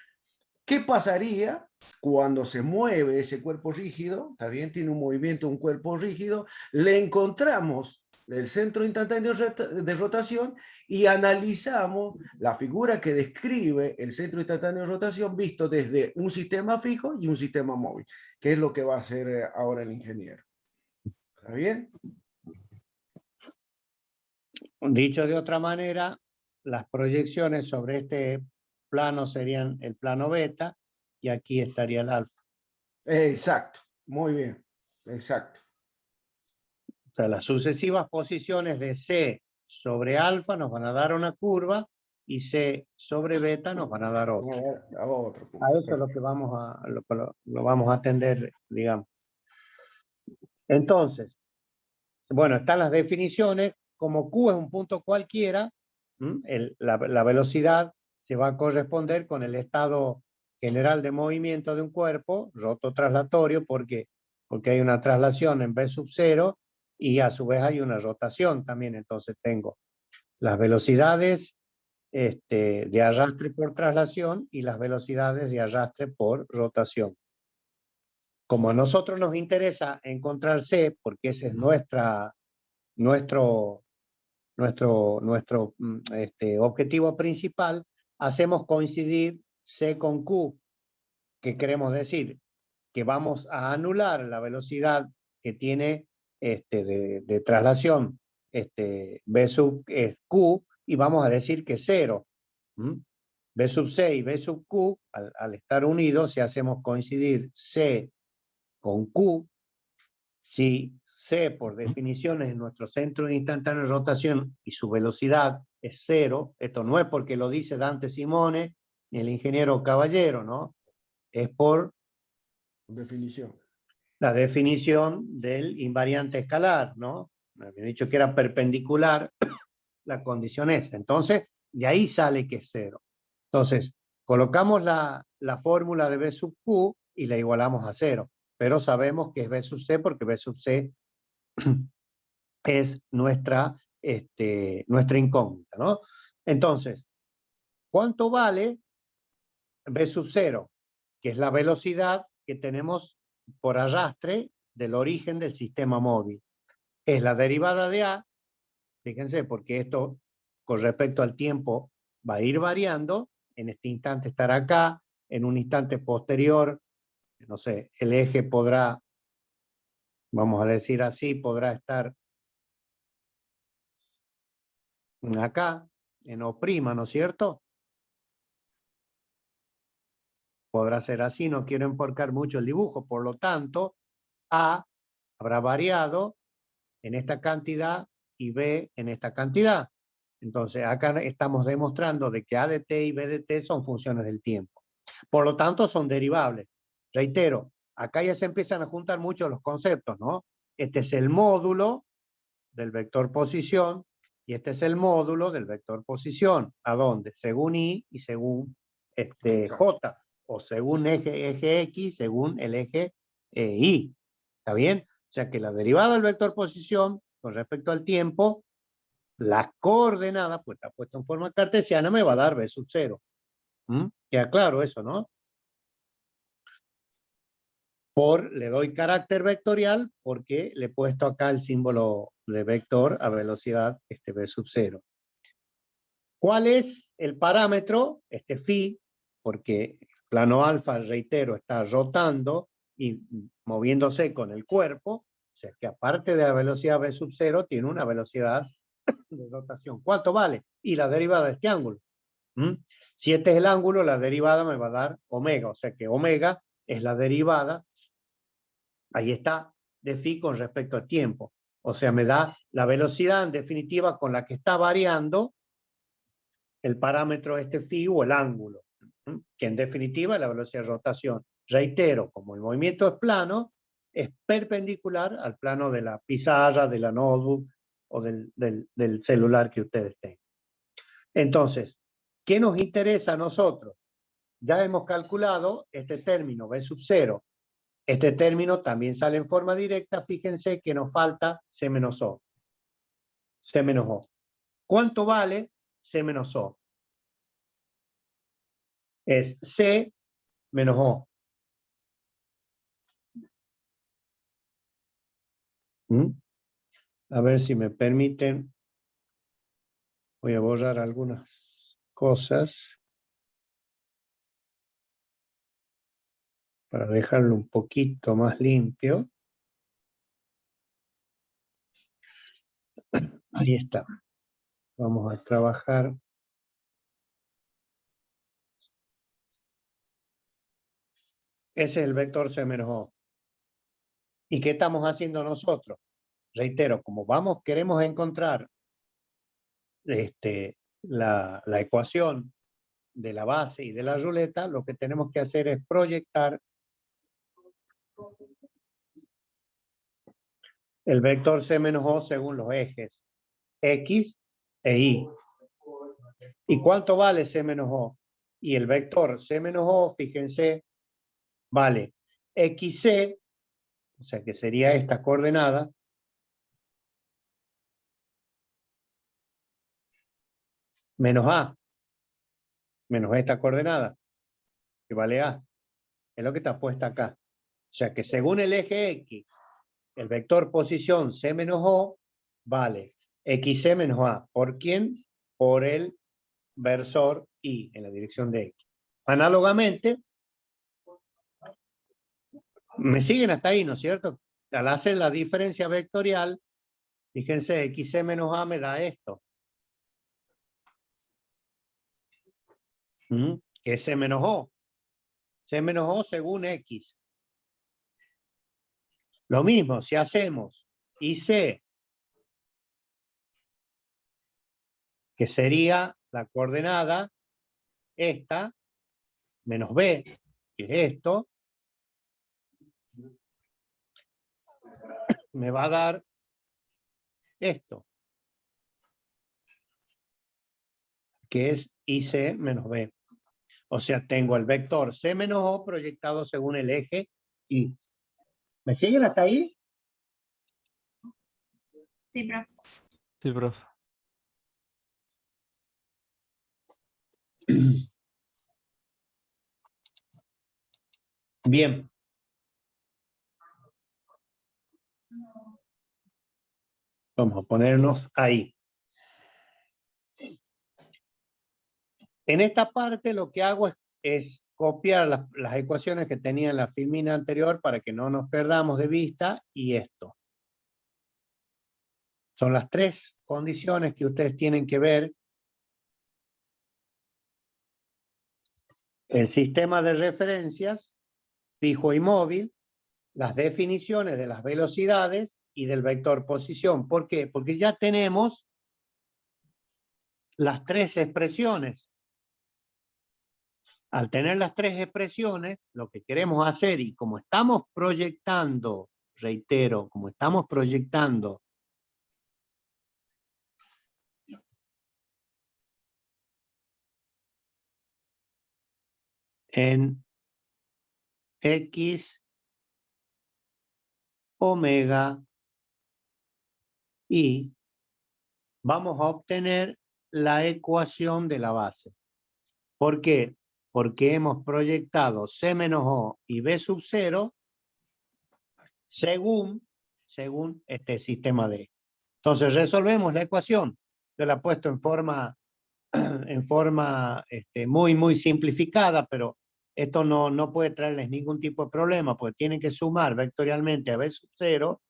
qué pasaría cuando se mueve ese cuerpo rígido, está bien, tiene un movimiento, un cuerpo rígido, le encontramos el centro instantáneo de rotación y analizamos la figura que describe el centro instantáneo de rotación visto desde un sistema fijo y un sistema móvil, que es lo que va a hacer ahora el ingeniero. ¿Está bien? Dicho de otra manera, las proyecciones sobre este plano serían el plano beta y aquí estaría el alfa. Exacto, muy bien, exacto. O sea, las sucesivas posiciones de C sobre alfa nos van a dar una curva y C sobre beta nos van a dar otra. A eso es lo que vamos a, lo vamos a atender, digamos. Entonces, bueno, están las definiciones. Como Q es un punto cualquiera, la velocidad se va a corresponder con el estado general de movimiento de un cuerpo, rototraslatorio, porque hay una traslación en V sub 0 y a su vez hay una rotación también. Entonces tengo las velocidades de arrastre por traslación y las velocidades de arrastre por rotación. Como a nosotros nos interesa encontrar C, porque ese es nuestro objetivo principal, hacemos coincidir C con Q, que queremos decir que vamos a anular la velocidad que tiene de traslación B sub Q y vamos a decir que 0. B sub C y B sub Q, al estar unidos, si hacemos coincidir C con Q, si C por definición es nuestro centro de instantánea rotación y su velocidad es 0, esto no es porque lo dice Dante Simone ni el ingeniero Caballero, ¿no? Es por definición. La definición del invariante escalar, ¿no? Me había dicho que era perpendicular la condición esa. Entonces, de ahí sale que es 0. Entonces, colocamos la fórmula de B sub Q y la igualamos a 0. Pero sabemos que es B sub C porque B sub C es nuestra incógnita, ¿no? Entonces, ¿cuánto vale B sub 0? Que es la velocidad que tenemos por arrastre del origen del sistema móvil. Es la derivada de A, fíjense, porque esto con respecto al tiempo va a ir variando, en este instante estará acá, en un instante posterior, no sé, el eje podrá, vamos a decir así, podrá estar acá, en O', ¿no es cierto? Podrá ser así, no quiero enforcar mucho el dibujo, por lo tanto, A habrá variado en esta cantidad y B en esta cantidad. Entonces, acá estamos demostrando de que A de t y B de t son funciones del tiempo. Por lo tanto, son derivables. Reitero, acá ya se empiezan a juntar mucho los conceptos, ¿no? Este es el módulo del vector posición y este es el módulo del vector posición. ¿A dónde? Según Y y según J, o según eje X, según el eje Y. ¿Está bien? O sea que la derivada del vector posición con respecto al tiempo, las coordenadas, pues está puesto en forma cartesiana, me va a dar B sub 0. Queda claro eso, ¿no? Le doy carácter vectorial porque le he puesto acá el símbolo de vector a velocidad B sub 0. ¿Cuál es el parámetro? Phi, porque el plano alfa, reitero, está rotando y moviéndose con el cuerpo, o sea que aparte de la velocidad B sub 0, tiene una velocidad de rotación. ¿Cuánto vale? Y la derivada de este ángulo. Si este es el ángulo, la derivada me va a dar omega, o sea que omega es la derivada, ahí está, de phi con respecto al tiempo. O sea, me da la velocidad en definitiva con la que está variando el parámetro phi o el ángulo, que en definitiva es la velocidad de rotación. Reitero, como el movimiento es plano, es perpendicular al plano de la pizarra, de la notebook o del celular que ustedes tengan. Entonces, ¿qué nos interesa a nosotros? Ya hemos calculado este término B sub 0. Este término también sale en forma directa. Fíjense que nos falta C menos O. C menos O. ¿Cuánto vale C menos O? Es C menos O. A ver si me permiten. Voy a borrar algunas cosas para dejarlo un poquito más limpio. Ahí está. Vamos a trabajar. Ese es el vector C menos O. ¿Y qué estamos haciendo nosotros? Reitero, como queremos encontrar la ecuación de la base y de la ruleta, lo que tenemos que hacer es proyectar el vector C menos O según los ejes X e Y. ¿Y cuánto vale C menos O? Y el vector C menos O, fíjense, vale XC, o sea que sería esta coordenada, menos A, menos esta coordenada, que vale A. Es lo que está puesta acá. O sea que según el eje X, el vector posición C menos O vale XC menos A. ¿Por quién? Por el versor Y en la dirección de X. Análogamente, me siguen hasta ahí, ¿no es cierto? Al hacer la diferencia vectorial, Fíjense, xc menos a me da esto. Que es c menos o. C menos o según x. Lo mismo, si hacemos IC, que sería la coordenada esta, menos b, que es esto, me va a dar esto, que es IC menos b. O sea, tengo el vector C menos O proyectado según el eje Y. ¿Me siguen hasta ahí? Sí, profe. Sí, profe. Bien. Vamos a ponernos ahí. En esta parte lo que hago es copiar las ecuaciones que tenía en la filmina anterior para que no nos perdamos de vista y esto. Son las tres condiciones que ustedes tienen que ver. El sistema de referencias, fijo y móvil, las definiciones de las velocidades y del vector posición. ¿Por qué? Porque ya tenemos las tres expresiones. Al tener las tres expresiones, lo que queremos hacer, y como estamos proyectando, reitero, como estamos proyectando en X, omega, y vamos a obtener la ecuación de la base. ¿Por qué? Porque hemos proyectado C menos O y B sub 0 según este sistema D. Entonces resolvemos la ecuación. Yo la he puesto en forma muy simplificada, pero esto no puede traerles ningún tipo de problema, porque tienen que sumar vectorialmente a B sub 0,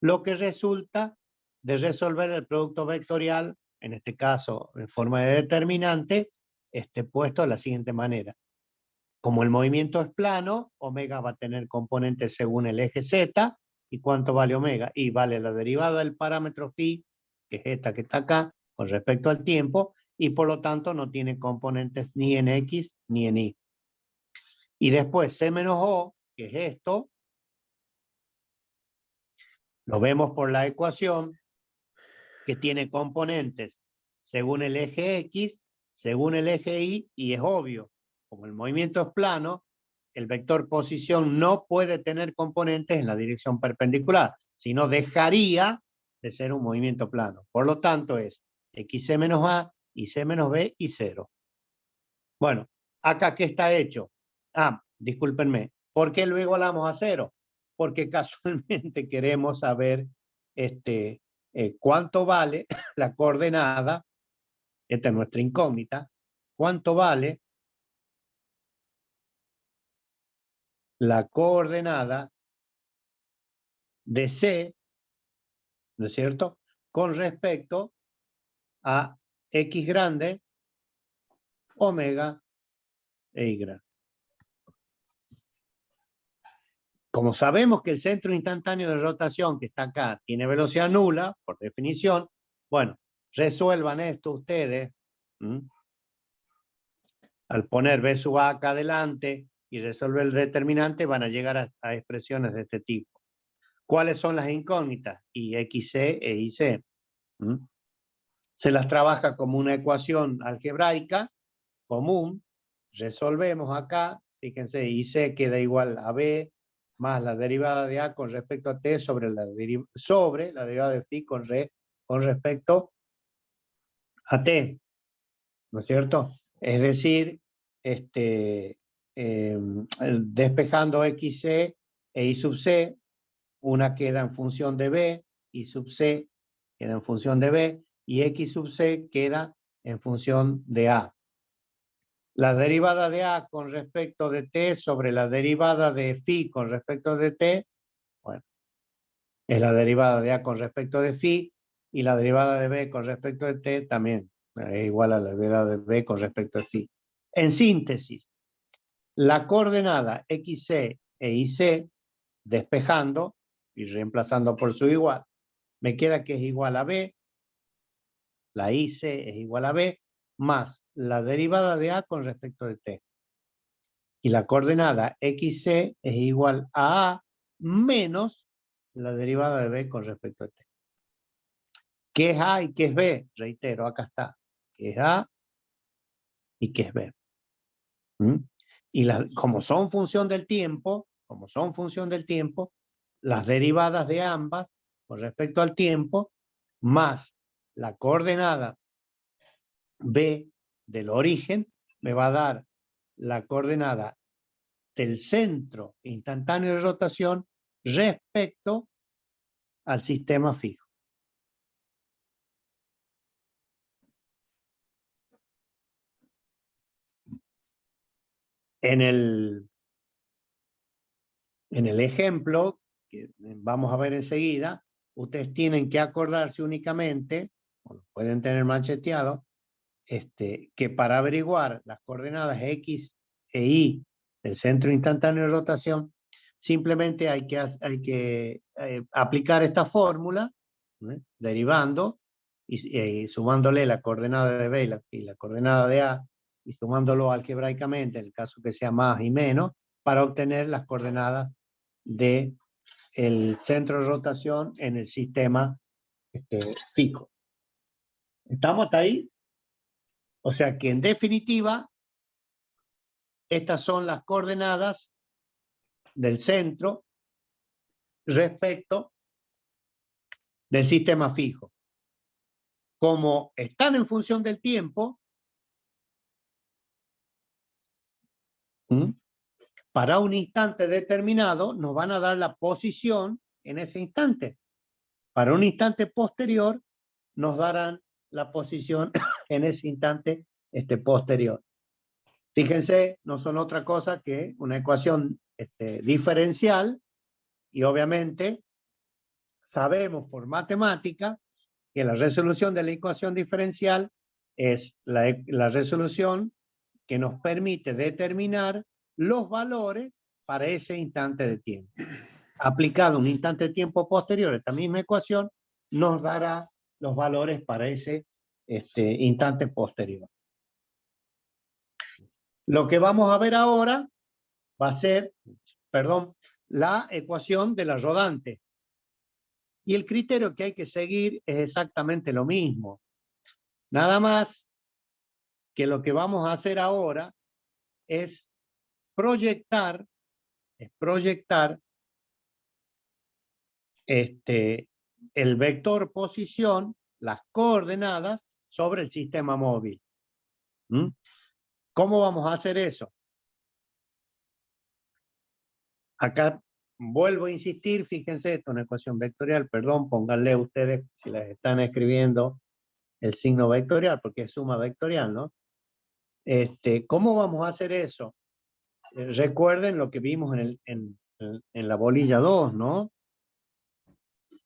lo que resulta de resolver el producto vectorial, en este caso en forma de determinante, puesto de la siguiente manera. Como el movimiento es plano, omega va a tener componentes según el eje Z. ¿Y cuánto vale omega? Y vale la derivada del parámetro phi, que es esta que está acá, con respecto al tiempo, y por lo tanto no tiene componentes ni en X ni en Y. Y después C menos O, que es esto, lo vemos por la ecuación, que tiene componentes según el eje X, según el eje Y, y es obvio, como el movimiento es plano, el vector posición no puede tener componentes en la dirección perpendicular, sino dejaría de ser un movimiento plano. Por lo tanto es xc menos a, y c menos b y 0. Bueno, acá ¿qué está hecho? Discúlpenme, ¿por qué luego hablamos a 0? Porque casualmente queremos saber cuánto vale la coordenada, esta es nuestra incógnita, cuánto vale la coordenada de C, ¿no es cierto?, con respecto a X grande, omega e Y grande. Como sabemos que el centro instantáneo de rotación que está acá tiene velocidad nula, por definición, bueno, resuelvan esto ustedes. Al poner B sub A acá adelante y resolver el determinante, van a llegar a expresiones de este tipo. ¿Cuáles son las incógnitas? Y XC e IC. Se las trabaja como una ecuación algebraica común. Resolvemos acá, fíjense, IC queda igual a B más la derivada de A con respecto a T sobre la derivada de phi con respecto a T. ¿No es cierto? Es decir, despejando XC e Y sub C, una queda en función de B, Y sub C queda en función de B, y X sub C queda en función de A. La derivada de A con respecto de T sobre la derivada de phi con respecto de T, bueno, es la derivada de A con respecto de phi, y la derivada de b con respecto de t también es igual a la derivada de b con respecto de phi. En síntesis, la coordenada xc e yc, despejando y reemplazando por su igual, me queda que es igual a b, la ic es igual a b, más la derivada de a con respecto de t. Y la coordenada xc es igual a menos la derivada de b con respecto a t. ¿Qué es a y qué es b? Reitero, acá está. ¿Qué es a y qué es b? ¿Mm? Y como son función del tiempo, las derivadas de ambas con respecto al tiempo, más la coordenada b del origen, me va a dar la coordenada del centro instantáneo de rotación respecto al sistema fijo. En el ejemplo que vamos a ver enseguida, ustedes tienen que acordarse únicamente, bueno, pueden tener mancheteado, que para averiguar las coordenadas X e Y del centro instantáneo de rotación, simplemente hay que aplicar esta fórmula, derivando y sumándole la coordenada de B y la coordenada de A, y sumándolo algebraicamente, en el caso que sea más y menos, para obtener las coordenadas del centro de rotación en el sistema fijo. ¿Estamos hasta ahí? O sea que en definitiva, estas son las coordenadas del centro respecto del sistema fijo. Como están en función del tiempo, para un instante determinado nos van a dar la posición en ese instante. Para un instante posterior nos darán la posición en ese instante posterior. Fíjense, no son otra cosa que una ecuación diferencial, y obviamente sabemos por matemática que la resolución de la ecuación diferencial es la resolución que nos permite determinar los valores para ese instante de tiempo. Aplicado un instante de tiempo posterior, esta misma ecuación nos dará los valores para ese instante posterior. Lo que vamos a ver ahora va a ser, la ecuación de la rodante. Y el criterio que hay que seguir es exactamente lo mismo. Nada más que lo que vamos a hacer ahora es proyectar el vector posición, las coordenadas, sobre el sistema móvil. ¿Cómo vamos a hacer eso? Acá vuelvo a insistir, fíjense, esto es una ecuación vectorial, perdón, pónganle ustedes, si las están escribiendo, el signo vectorial, porque es suma vectorial, ¿no? ¿Cómo vamos a hacer eso? Recuerden lo que vimos en la bolilla 2, ¿no?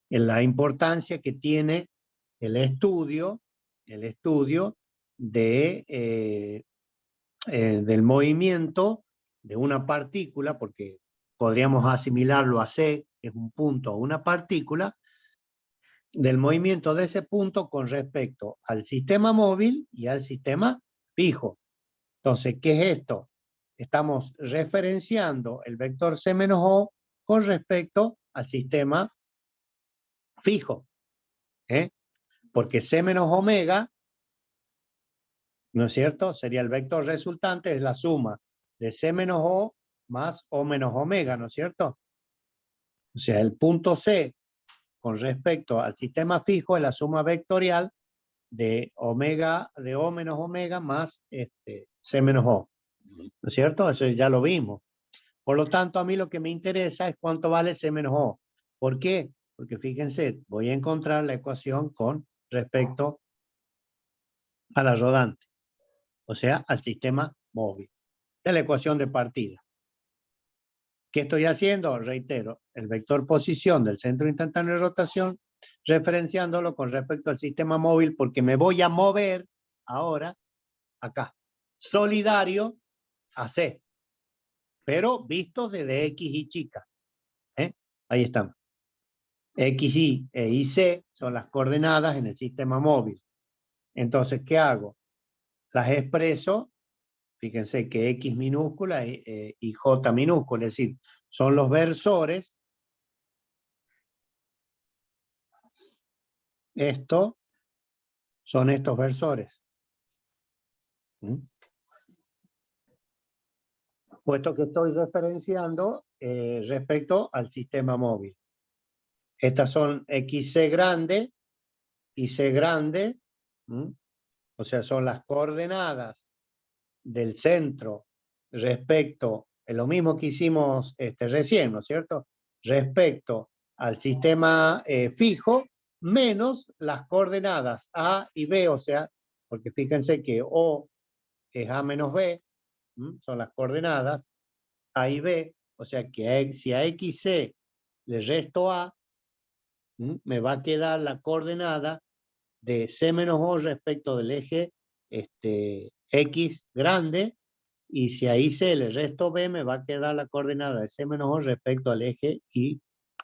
En la importancia que tiene el estudio del movimiento de una partícula, porque podríamos asimilarlo a C, que es un punto, a una partícula, del movimiento de ese punto con respecto al sistema móvil y al sistema fijo. Entonces, ¿qué es esto? Estamos referenciando el vector C menos O con respecto al sistema fijo. Porque C menos omega, ¿no es cierto? Sería el vector resultante, es la suma de C menos O más O menos omega, ¿no es cierto? O sea, el punto C con respecto al sistema fijo es la suma vectorial de omega, de O menos omega más C menos O. ¿No es cierto? Eso ya lo vimos. Por lo tanto, a mí lo que me interesa es cuánto vale C menos O. ¿Por qué? Porque fíjense, voy a encontrar la ecuación con respecto a la rodante, o sea, al sistema móvil. De la ecuación de partida. ¿Qué estoy haciendo? Reitero, el vector posición del centro instantáneo de rotación referenciándolo con respecto al sistema móvil, porque me voy a mover ahora acá. Solidario a C, pero visto desde X y chica. Ahí están. X, Y e Y, C son las coordenadas en el sistema móvil. Entonces, ¿qué hago? Las expreso, fíjense que X minúscula y J minúscula, es decir, son los versores. Esto son estos versores. Puesto que estoy referenciando respecto al sistema móvil. Estas son XC grande y C grande, o sea, son las coordenadas del centro respecto, es lo mismo que hicimos recién, ¿no es cierto? Respecto al sistema fijo, menos las coordenadas A y B, o sea, porque fíjense que O es A menos B, son las coordenadas A y B, o sea que si a XC le resto A, me va a quedar la coordenada de C menos O respecto del eje X grande, y si ahí C le resto B, me va a quedar la coordenada de C menos O respecto al eje Y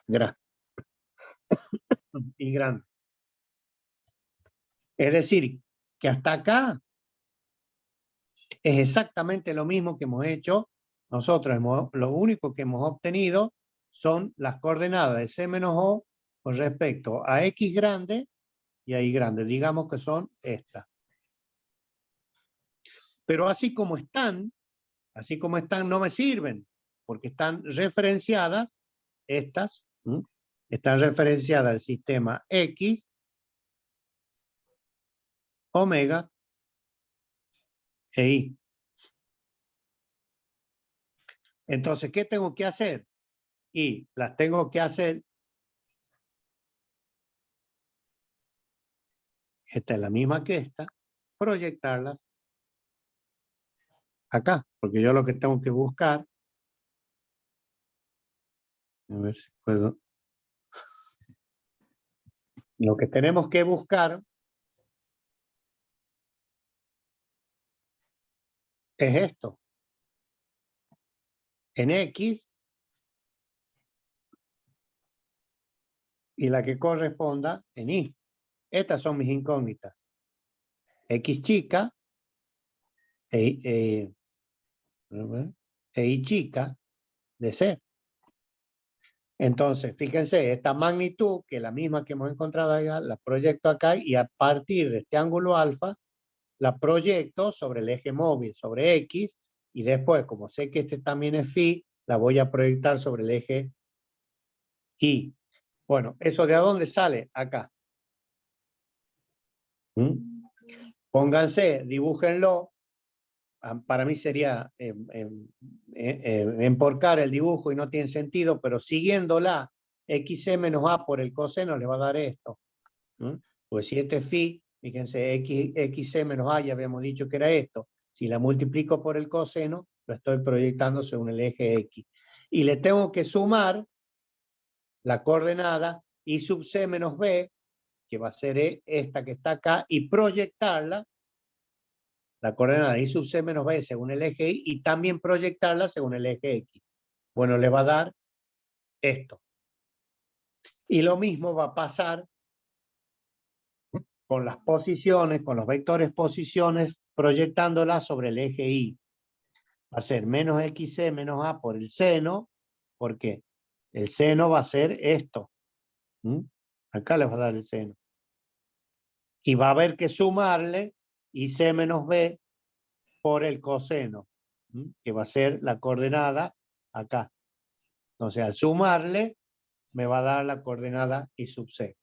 grande. Y grande. Es decir, que hasta acá es exactamente lo mismo que hemos hecho nosotros. Lo único que hemos obtenido son las coordenadas de C menos O con respecto a X grande y a Y grande. Digamos que son estas. Pero así como están no me sirven, porque están referenciadas, estas, están referenciadas al sistema X, omega e Y. Entonces, ¿qué tengo que hacer? Y las tengo que hacer, esta es la misma que esta, proyectarlas acá, porque yo lo que tengo que buscar, a ver si puedo, lo que tenemos que buscar es esto. En X y la que corresponda en Y. Estas son mis incógnitas. X chica e Y chica de C. Entonces, fíjense, esta magnitud, que es la misma que hemos encontrado allá, la proyecto acá y a partir de este ángulo alfa, la proyecto sobre el eje móvil, sobre X, y después, como sé que este también es phi, la voy a proyectar sobre el eje Y. Bueno, ¿eso de dónde sale? Acá. Pónganse, dibújenlo. Para mí sería emporcar el dibujo y no tiene sentido, pero siguiéndola, XC menos A por el coseno le va a dar esto. Pues si este es phi, fíjense, XC menos A ya habíamos dicho que era esto. Si la multiplico por el coseno, lo estoy proyectando según el eje X. Y le tengo que sumar la coordenada Y sub C menos B, que va a ser esta que está acá, y proyectarla, la coordenada Y sub C menos B según el eje Y, y también proyectarla según el eje X. Bueno, le va a dar esto. Y lo mismo va a pasar con las posiciones, con los vectores posiciones, proyectándolas sobre el eje Y. Va a ser menos XC menos A por el seno, porque el seno va a ser esto. Acá les va a dar el seno. Y va a haber que sumarle IC menos B por el coseno, que va a ser la coordenada acá. Entonces, al sumarle, me va a dar la coordenada Y sub C.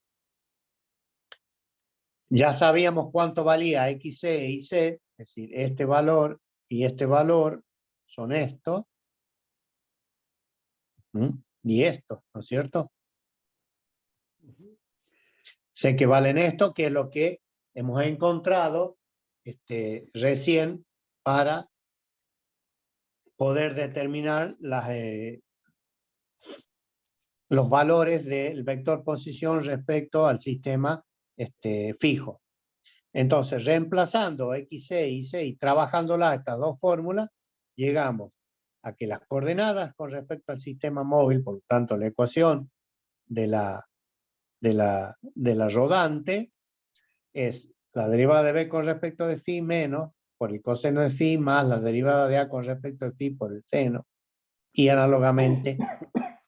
Ya sabíamos cuánto valía XC e YC, es decir, este valor y este valor son estos, y estos, ¿no es cierto? Sé que valen esto, que es lo que hemos encontrado recién para poder determinar los valores del vector posición respecto al sistema fijo. Entonces, reemplazando XC y C y trabajándolas estas dos fórmulas, llegamos a que las coordenadas con respecto al sistema móvil, por lo tanto, la ecuación de la rodante es la derivada de B con respecto de phi menos por el coseno de phi más la derivada de A con respecto de phi por el seno. Y análogamente,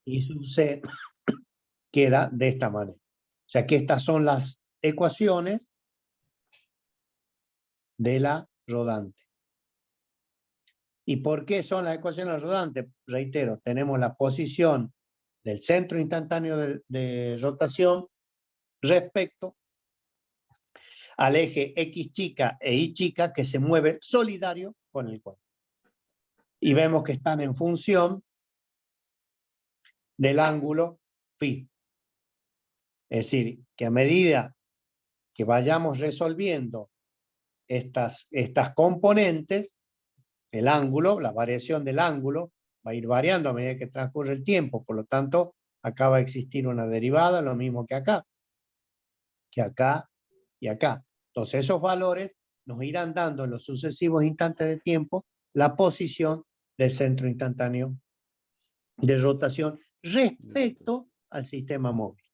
I sub C queda de esta manera. O sea que estas son las ecuaciones de la rodante. ¿Y por qué son las ecuaciones de la rodante? Reitero, tenemos la posición del centro instantáneo de rotación respecto al eje X chica e Y chica que se mueve solidario con el cuerpo. Y vemos que están en función del ángulo phi. Es decir, que a medida que vayamos resolviendo estas componentes, el ángulo, la variación del ángulo, va a ir variando a medida que transcurre el tiempo. Por lo tanto, acá va a existir una derivada, lo mismo que acá y acá. Entonces, esos valores nos irán dando en los sucesivos instantes de tiempo la posición del centro instantáneo de rotación respecto al sistema móvil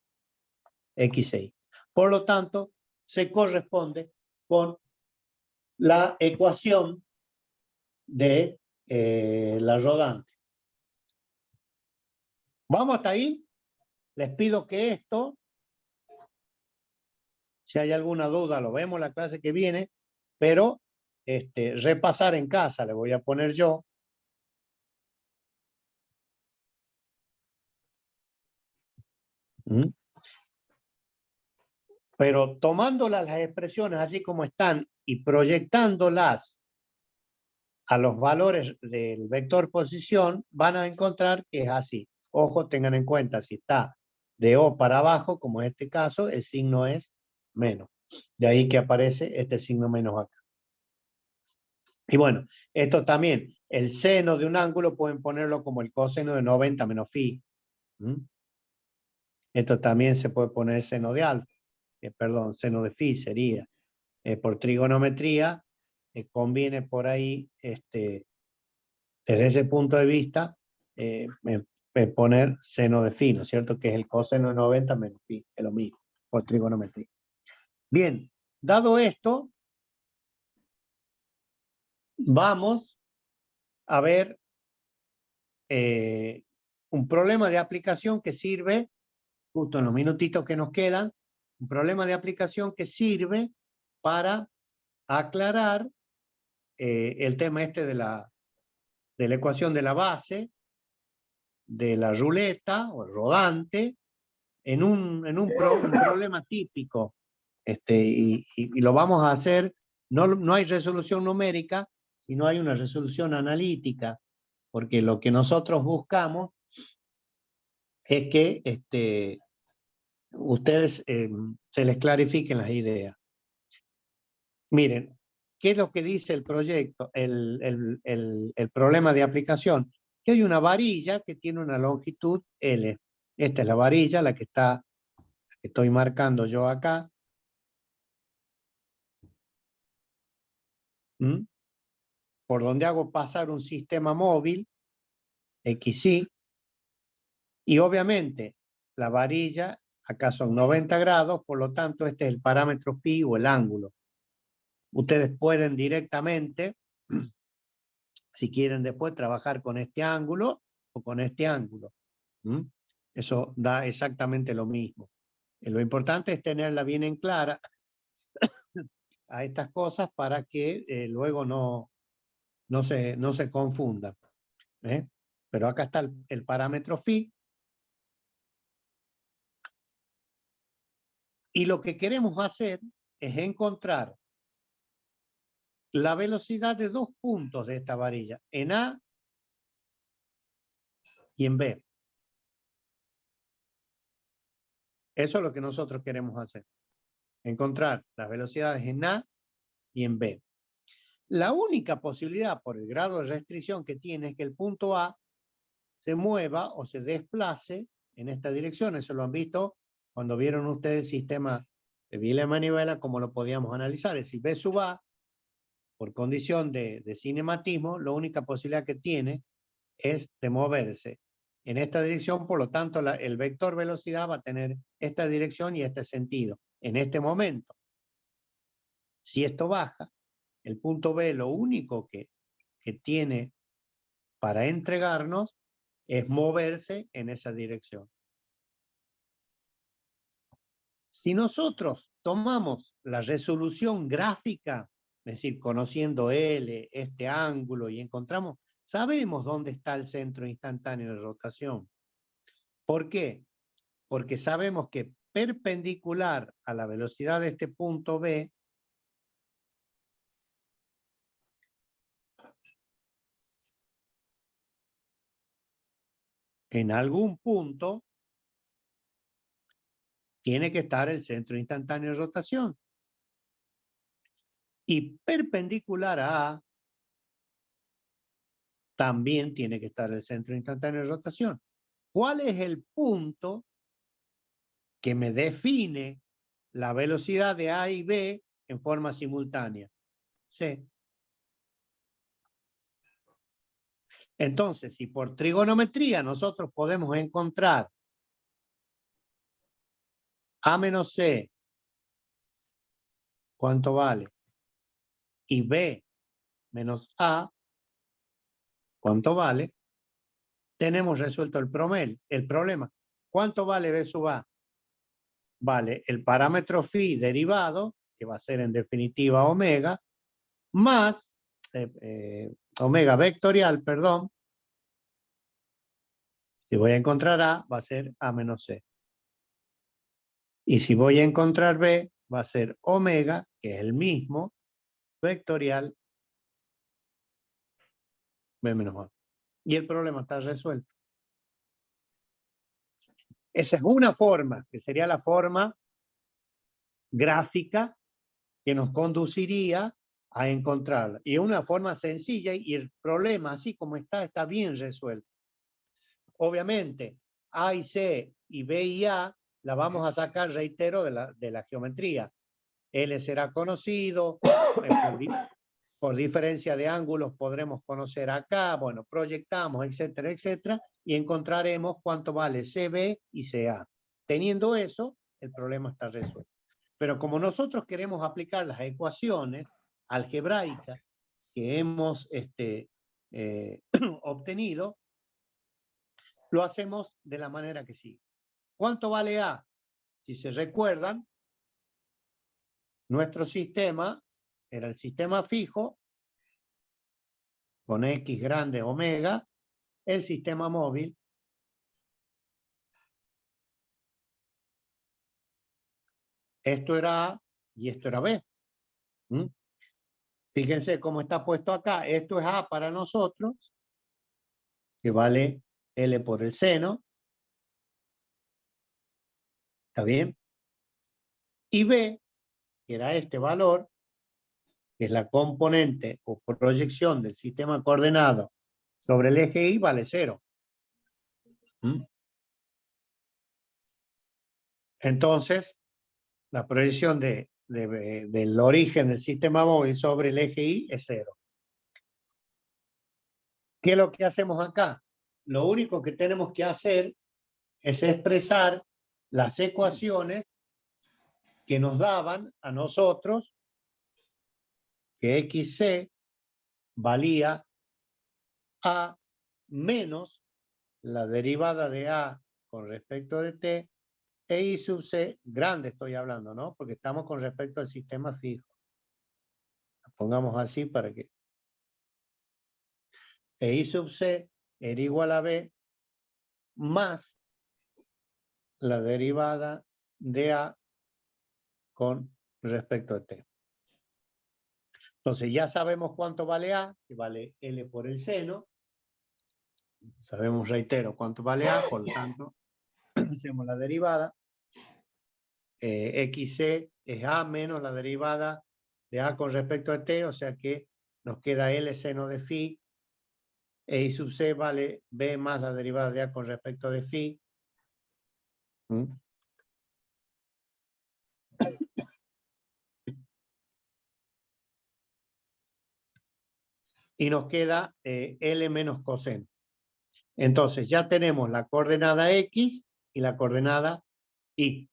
X e Y. Por lo tanto, se corresponde con la ecuación de la rodante. ¿Vamos hasta ahí? Les pido que esto, si hay alguna duda, lo vemos la clase que viene, pero repasar en casa, le voy a poner yo. Pero tomándolas las expresiones así como están y proyectándolas a los valores del vector posición, van a encontrar que es así. Ojo, tengan en cuenta, si está de O para abajo, como en este caso, el signo es menos. De ahí que aparece este signo menos acá. Y bueno, esto también, el seno de un ángulo pueden ponerlo como el coseno de 90 menos phi. Esto también se puede poner seno de alfa, perdón, seno de phi sería. Por trigonometría, conviene por ahí, desde ese punto de vista, poner seno de phi, ¿no es cierto? Que es el coseno de 90 menos phi, es lo mismo, por trigonometría. Bien, dado esto, vamos a ver un problema de aplicación que sirve, justo en los minutitos que nos quedan, un problema de aplicación que sirve para aclarar el tema de la ecuación de la base, de la ruleta o el rodante, en un problema típico. Y lo vamos a hacer, no hay resolución numérica, sino hay una resolución analítica, porque lo que nosotros buscamos es que ustedes se les clarifiquen las ideas. Miren, ¿qué es lo que dice el proyecto, el problema de aplicación? Que hay una varilla que tiene una longitud L. Esta es la varilla, la que estoy marcando yo acá. Por donde hago pasar un sistema móvil, XY, y obviamente la varilla, acá son 90 grados, por lo tanto este es el parámetro phi o el ángulo. Ustedes pueden directamente, si quieren después, trabajar con este ángulo o con este ángulo. Eso da exactamente lo mismo. Lo importante es tenerla bien en clara a estas cosas para que luego no se confundan. Pero acá está el parámetro phi. Y lo que queremos hacer es encontrar la velocidad de dos puntos de esta varilla, en A y en B. Eso es lo que nosotros queremos hacer. Encontrar las velocidades en A y en B. La única posibilidad por el grado de restricción que tiene es que el punto A se mueva o se desplace en esta dirección. Eso lo han visto cuando vieron ustedes el sistema de Vila-Manivela, como lo podíamos analizar. Es decir, B sub A, por condición de cinematismo, la única posibilidad que tiene es de moverse en esta dirección. Por lo tanto, el vector velocidad va a tener esta dirección y este sentido. En este momento, si esto baja, el punto B lo único que tiene para entregarnos es moverse en esa dirección. Si nosotros tomamos la resolución gráfica, es decir, conociendo L, este ángulo, y encontramos, sabemos dónde está el centro instantáneo de rotación. ¿Por qué? Porque sabemos que perpendicular a la velocidad de este punto B, en algún punto tiene que estar el centro instantáneo de rotación. Y perpendicular a A también tiene que estar el centro instantáneo de rotación. ¿Cuál es el punto que me define la velocidad de A y B en forma simultánea? C. Entonces, si por trigonometría nosotros podemos encontrar A menos C, ¿cuánto vale? Y B menos A, ¿cuánto vale? Tenemos resuelto el problema. ¿Cuánto vale B sub A? Vale el parámetro phi derivado, que va a ser en definitiva omega, más omega vectorial, perdón. Si voy a encontrar A, va a ser A menos C. Y si voy a encontrar B, va a ser omega, que es el mismo, vectorial, B menos A. Y el problema está resuelto. Esa es una forma, que sería la forma gráfica que nos conduciría a encontrarla. Y es una forma sencilla y el problema, así como está bien resuelto. Obviamente, A y C y B y A la vamos a sacar, reitero, de la geometría. L será conocido, por diferencia de ángulos podremos conocer acá, bueno, proyectamos, etcétera, etcétera, y encontraremos cuánto vale CB y CA. Teniendo eso, el problema está resuelto. Pero como nosotros queremos aplicar las ecuaciones algebraicas que hemos obtenido, lo hacemos de la manera que sigue. ¿Cuánto vale A? Si se recuerdan, nuestro sistema era el sistema fijo con X grande omega, el sistema móvil. Esto era A y esto era B. Fíjense cómo está puesto acá. Esto es A para nosotros, que vale L por el seno. ¿Está bien? Y B, que era este valor, que es la componente o proyección del sistema coordenado sobre el eje Y, vale 0. Entonces, la proyección del origen del sistema móvil sobre el eje Y es 0. ¿Qué es lo que hacemos acá? Lo único que tenemos que hacer es expresar las ecuaciones que nos daban a nosotros que XC valía A menos la derivada de A con respecto de T e I sub C, grande estoy hablando, ¿no? Porque estamos con respecto al sistema fijo. Pongamos así para que E I sub C era igual a B más la derivada de A con respecto a T. Entonces ya sabemos cuánto vale A, que vale L por el seno. Sabemos, reitero, cuánto vale A, por lo tanto, hacemos la derivada. XC es A menos la derivada de A con respecto a T, o sea que nos queda L seno de phi. E I sub C vale B más la derivada de A con respecto de phi. ¿Mm? Y nos queda L menos coseno. Entonces ya tenemos la coordenada X y la coordenada Y.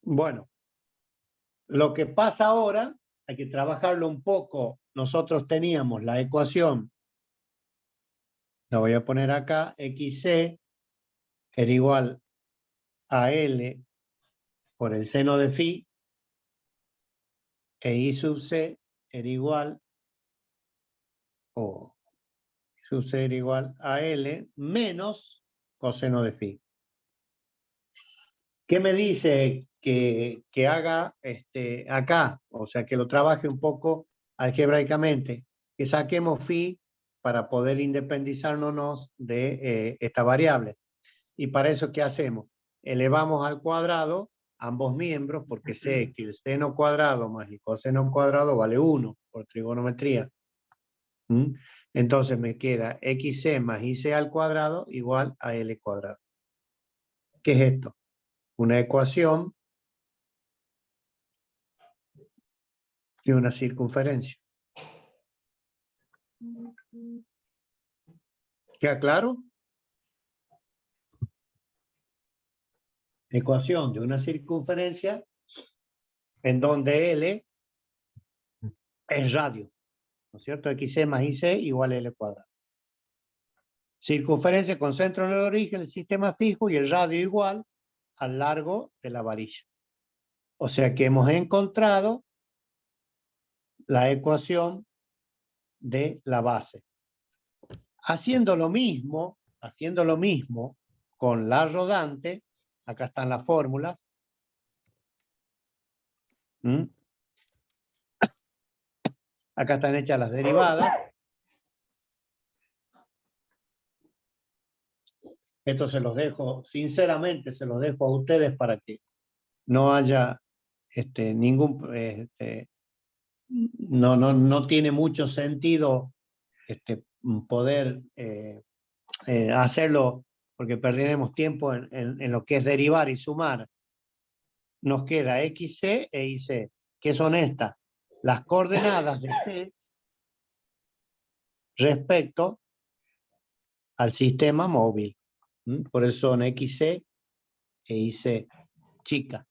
Bueno, lo que pasa ahora, hay que trabajarlo un poco. Nosotros teníamos la ecuación, la voy a poner acá, XC era igual a L por el seno de phi, e I sub C era igual, o I sub C era igual a L menos coseno de phi. ¿Qué me dice que haga acá? O sea, que lo trabaje un poco algebraicamente, que saquemos phi para poder independizarnos de esta variable. Y para eso, ¿qué hacemos? Elevamos al cuadrado ambos miembros, porque sé que el seno cuadrado más el coseno cuadrado vale 1 por trigonometría. ¿Mm? Entonces me queda xc más ic al cuadrado igual a l cuadrado. ¿Qué es esto? Una ecuación de una circunferencia. ¿Queda claro? Ecuación de una circunferencia en donde L es radio, ¿no es cierto? XC más IC igual a L cuadrado. Circunferencia con centro en el origen, el sistema fijo y el radio igual al largo de la varilla. O sea que hemos encontrado la ecuación de la base. Haciendo lo mismo con la rodante, acá están las fórmulas. ¿Mm? Acá están hechas las derivadas. Esto se los dejo, sinceramente, se los dejo a ustedes para que no haya ningún... no tiene mucho sentido poder hacerlo porque perderemos tiempo en lo que es derivar y sumar. Nos queda XC e IC. ¿Qué son estas? Las coordenadas de C respecto al sistema móvil. Por eso son XC e IC chica.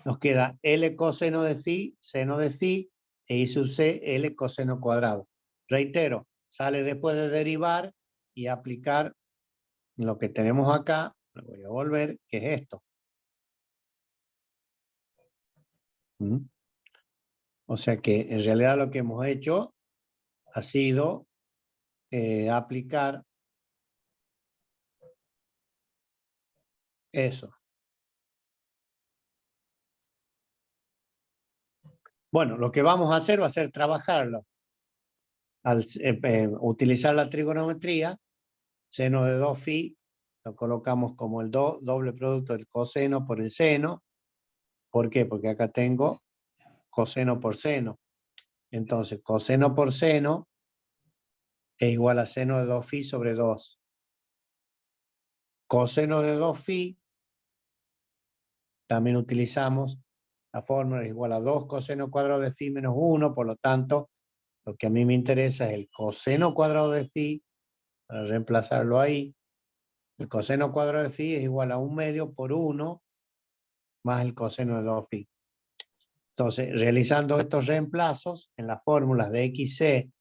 Nos queda L coseno de phi, seno de phi, e I sub C, L coseno cuadrado. Reitero, sale después de derivar y aplicar lo que tenemos acá. Lo voy a volver, que es esto. O sea que en realidad lo que hemos hecho ha sido aplicar eso. Bueno, lo que vamos a hacer va a ser trabajarlo. Al utilizar la trigonometría, seno de 2 phi, lo colocamos como el doble producto del coseno por el seno. ¿Por qué? Porque acá tengo coseno por seno. Entonces, coseno por seno es igual a seno de 2 phi sobre 2. Coseno de 2 phi, también utilizamos la fórmula, es igual a 2 coseno cuadrado de phi menos 1, por lo tanto, lo que a mí me interesa es el coseno cuadrado de phi, para reemplazarlo ahí. El coseno cuadrado de phi es igual a 1/2 por 1 más el coseno de 2 phi. Entonces, realizando estos reemplazos en las fórmulas de XC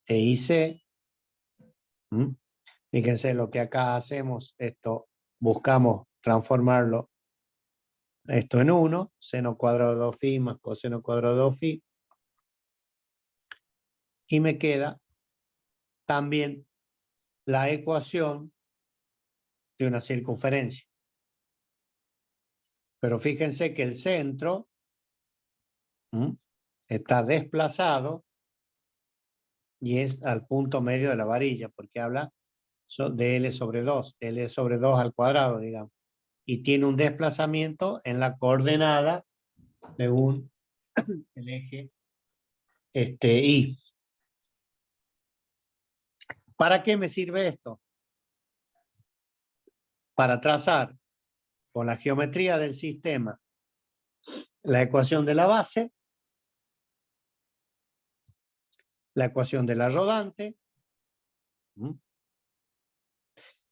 e IC, fíjense lo que acá hacemos, buscamos transformarlo esto en 1, seno cuadrado de 2 phi más coseno cuadrado de 2 phi, y me queda también la ecuación de una circunferencia. Pero fíjense que el centro está desplazado y es al punto medio de la varilla, porque habla de L sobre 2, L sobre 2 al cuadrado, digamos. y tiene un desplazamiento en la coordenada según el eje Y. ¿Para qué me sirve esto? Para trazar con la geometría del sistema la ecuación de la base, la ecuación de la rodante,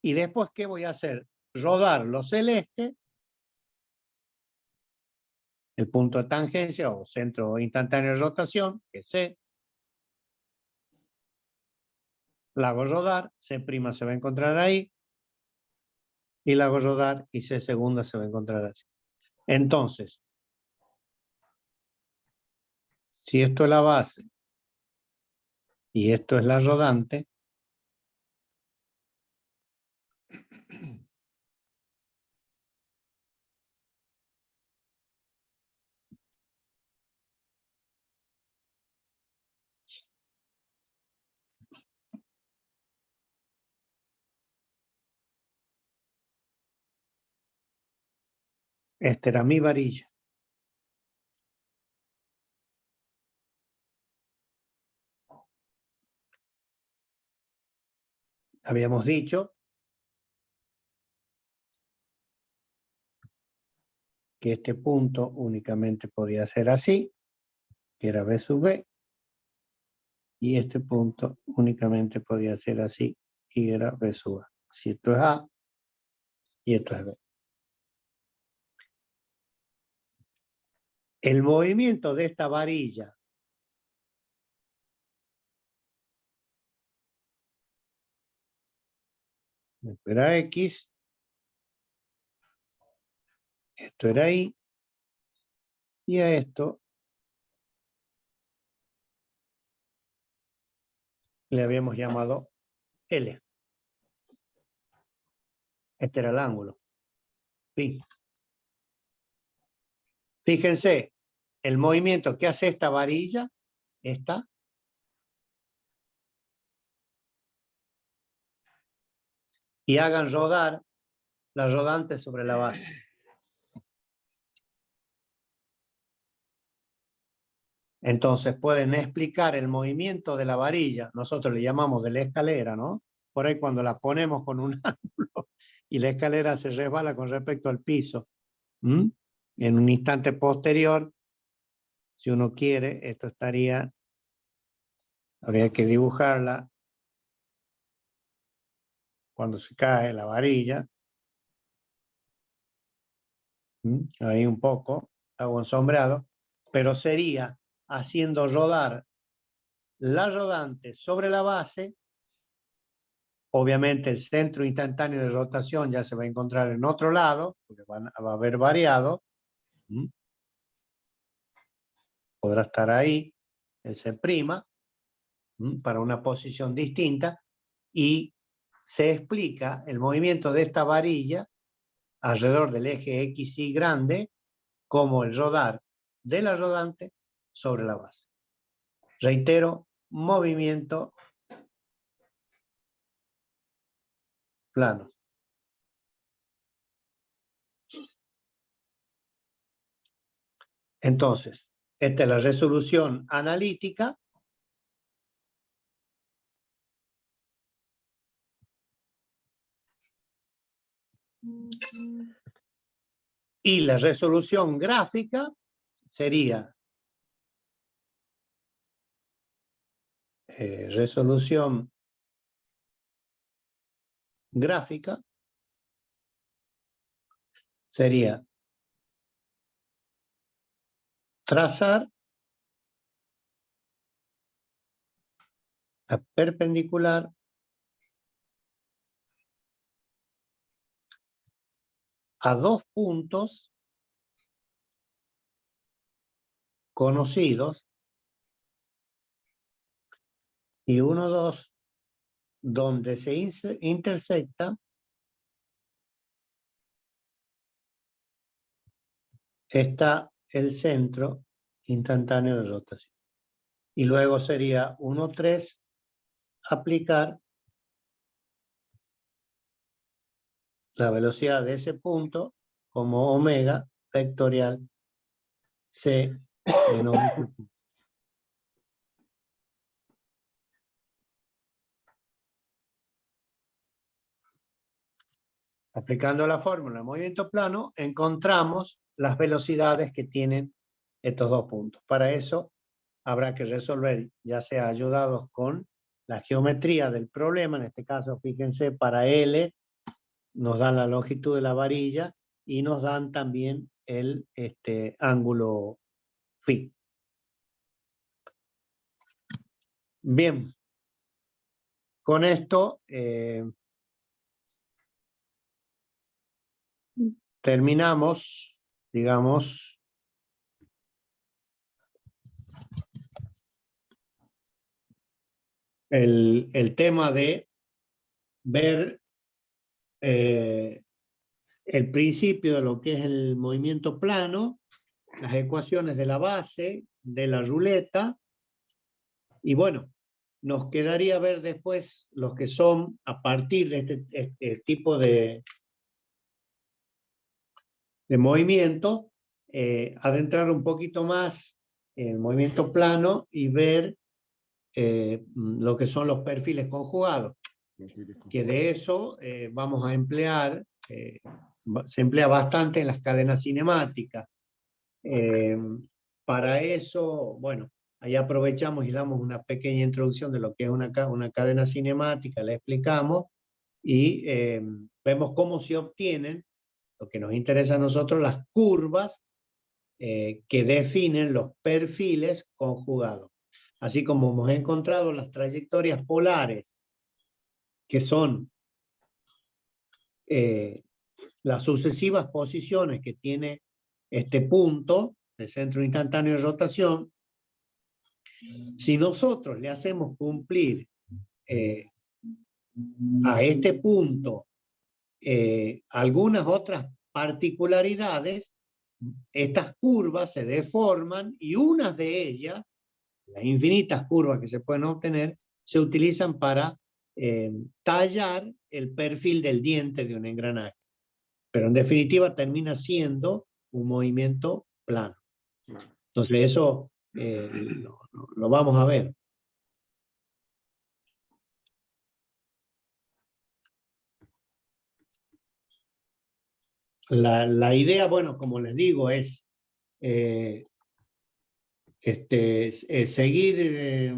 y después, ¿qué voy a hacer? Rodar lo celeste, el punto de tangencia o centro instantáneo de rotación, que es C. La hago rodar, C' se va a encontrar ahí, y la hago rodar y C segunda se va a encontrar así. Entonces, si esto es la base y esto es la rodante, esta era mi varilla. Habíamos dicho que este punto únicamente podía ser así, que era B sub B, y este punto únicamente podía ser así, y era B sub A. Si esto es A, y esto es B. El movimiento de esta varilla esto era X, esto era Y, y a esto le habíamos llamado L. Este era el ángulo. Sí. Fíjense, el movimiento que hace esta varilla, esta, y hagan rodar la rodante sobre la base. Entonces pueden explicar el movimiento de la varilla, nosotros le llamamos de la escalera, ¿no? Por ahí cuando la ponemos con un ángulo y la escalera se resbala con respecto al piso. En un instante posterior, si uno quiere, esto estaría, habría que dibujarla cuando se cae la varilla. Ahí un poco, hago un sombreado, pero sería haciendo rodar la rodante sobre la base. Obviamente el centro instantáneo de rotación ya se va a encontrar en otro lado, porque va a haber variado. Podrá estar ahí, el C' para una posición distinta, y se explica el movimiento de esta varilla alrededor del eje XY grande como el rodar de la rodante sobre la base. Reitero, movimiento plano. Entonces, esta es la resolución analítica. Y la resolución gráfica sería resolución gráfica sería trazar la perpendicular a dos puntos conocidos y 1, 2, donde se intersecta está el centro instantáneo de rotación. Y luego sería 1, 3, aplicar la velocidad de ese punto como omega vectorial C menos B. Aplicando la fórmula de movimiento plano, encontramos las velocidades que tienen estos dos puntos. Para eso habrá que resolver, ya sea ayudados con la geometría del problema, en este caso, fíjense, para L nos dan la longitud de la varilla y nos dan también el ángulo phi. Bien, con esto terminamos, digamos, el tema de ver el principio de lo que es el movimiento plano, las ecuaciones de la base, de la ruleta, y bueno, nos quedaría ver después los que son a partir de este tipo de movimiento, adentrar un poquito más en el movimiento plano y ver lo que son los perfiles conjugados, que de eso vamos a emplear, se emplea bastante en las cadenas cinemáticas. Para eso, bueno, ahí aprovechamos y damos una pequeña introducción de lo que es una cadena cinemática, la explicamos y vemos cómo se obtienen, lo que nos interesa a nosotros, las curvas que definen los perfiles conjugados. Así como hemos encontrado las trayectorias polares, que son las sucesivas posiciones que tiene este punto, el centro instantáneo de rotación. Si nosotros le hacemos cumplir a este punto algunas otras particularidades, estas curvas se deforman y unas de ellas, las infinitas curvas que se pueden obtener, se utilizan para tallar el perfil del diente de un engranaje. Pero en definitiva termina siendo un movimiento plano. Entonces eso lo vamos a ver. La idea, bueno, como les digo, es seguir,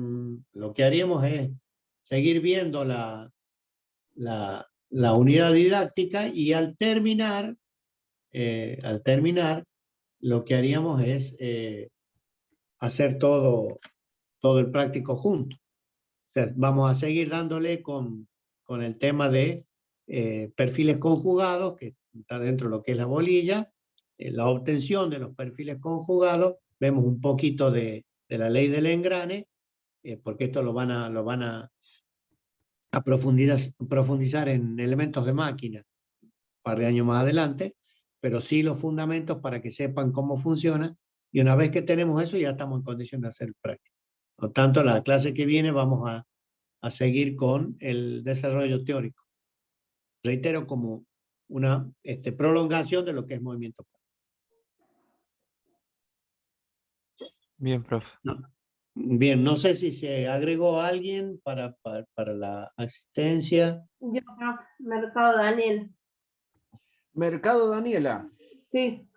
lo que haríamos es seguir viendo la unidad didáctica y al terminar, lo que haríamos es hacer todo el práctico junto. O sea, vamos a seguir dándole con el tema de perfiles conjugados, que está dentro de lo que es la bolilla, la obtención de los perfiles conjugados, vemos un poquito de la ley del engrane, porque esto lo van a profundizar en elementos de máquina un par de años más adelante, pero sí los fundamentos para que sepan cómo funciona, y una vez que tenemos eso ya estamos en condición de hacer práctica. Por tanto, la clase que viene vamos a seguir con el desarrollo teórico. Reitero, como una prolongación de lo que es movimiento. Bien, profe. No. Bien, no sé si se agregó alguien para la asistencia. Yo, profe, Mercado Daniel. Mercado Daniela. Sí.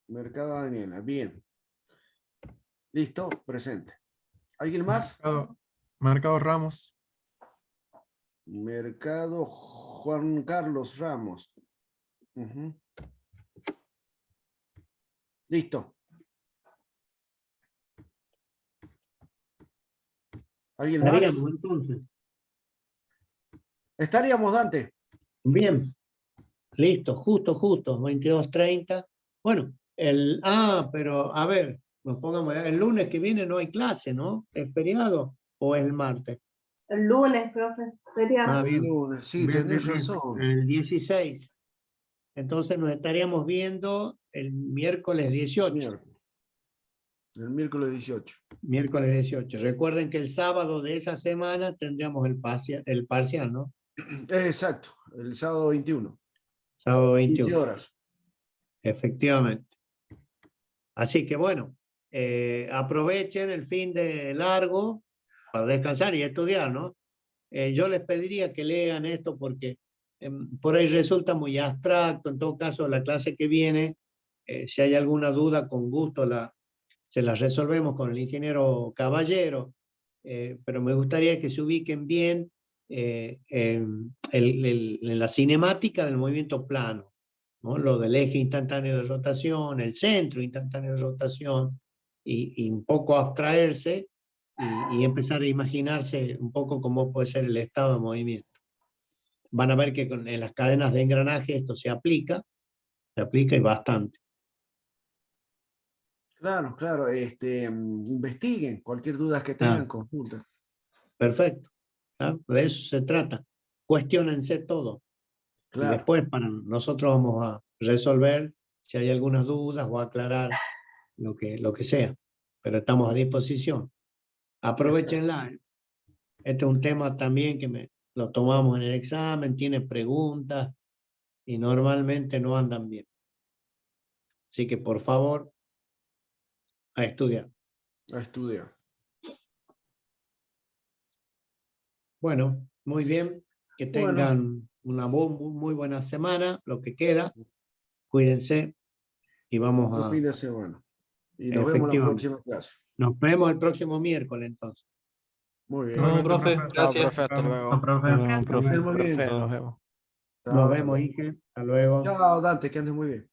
Mercado Daniela, bien. Listo, presente. ¿Alguien más? Mercado Ramos. Mercado Juan Carlos Ramos. Listo. ¿Alguien más? Estaríamos entonces. Estaríamos, Dante. Bien. Listo, justo, 22:30. Bueno, pero a ver, nos pongamos, el lunes que viene no hay clase, ¿no? ¿Es feriado o es el martes? El lunes, profe. Feriado. Bien. Lunes, sí, Bien, tenés bien. razón. El 16. Entonces nos estaríamos viendo el miércoles 18. El miércoles 18. Miércoles 18. Recuerden que el sábado de esa semana tendríamos el parcial, ¿no? Exacto, el sábado 21. Sábado 15 21. horas. Efectivamente. Así que bueno, aprovechen el fin de largo para descansar y estudiar, ¿no? Yo les pediría que lean esto porque por ahí resulta muy abstracto. En todo caso, la clase que viene, si hay alguna duda, con gusto se la resolvemos con el ingeniero Caballero, pero me gustaría que se ubiquen bien en la cinemática del movimiento plano, ¿no? Lo del eje instantáneo de rotación, el centro instantáneo de rotación, y un poco abstraerse y empezar a imaginarse un poco cómo puede ser el estado de movimiento. Van a ver que en las cadenas de engranaje esto se aplica y bastante. Claro, claro. Investiguen cualquier duda que tengan, consulta. Perfecto. ¿Ah? De eso se trata. Cuestiónense todo. Y Claro. después nosotros vamos a resolver si hay algunas dudas o aclarar lo que sea. Pero estamos a disposición. Aprovechenla. Este es un tema también que lo tomamos en el examen, tiene preguntas y normalmente no andan bien. Así que por favor, a estudiar. A estudiar. Bueno, muy bien. Que Bueno. tengan una muy buena semana, lo que queda. Cuídense y vamos Un a... fin de semana. Y nos vemos en la próxima clase. Nos vemos el próximo miércoles entonces. Muy bien. No, profe, Chao, gracias. profe, hasta luego. Chao, profe. Nos vemos, profe. Estén muy bien. Profe, nos vemos. Nos vemos, Inge. Hasta luego. Chao, Dante, que andes muy bien.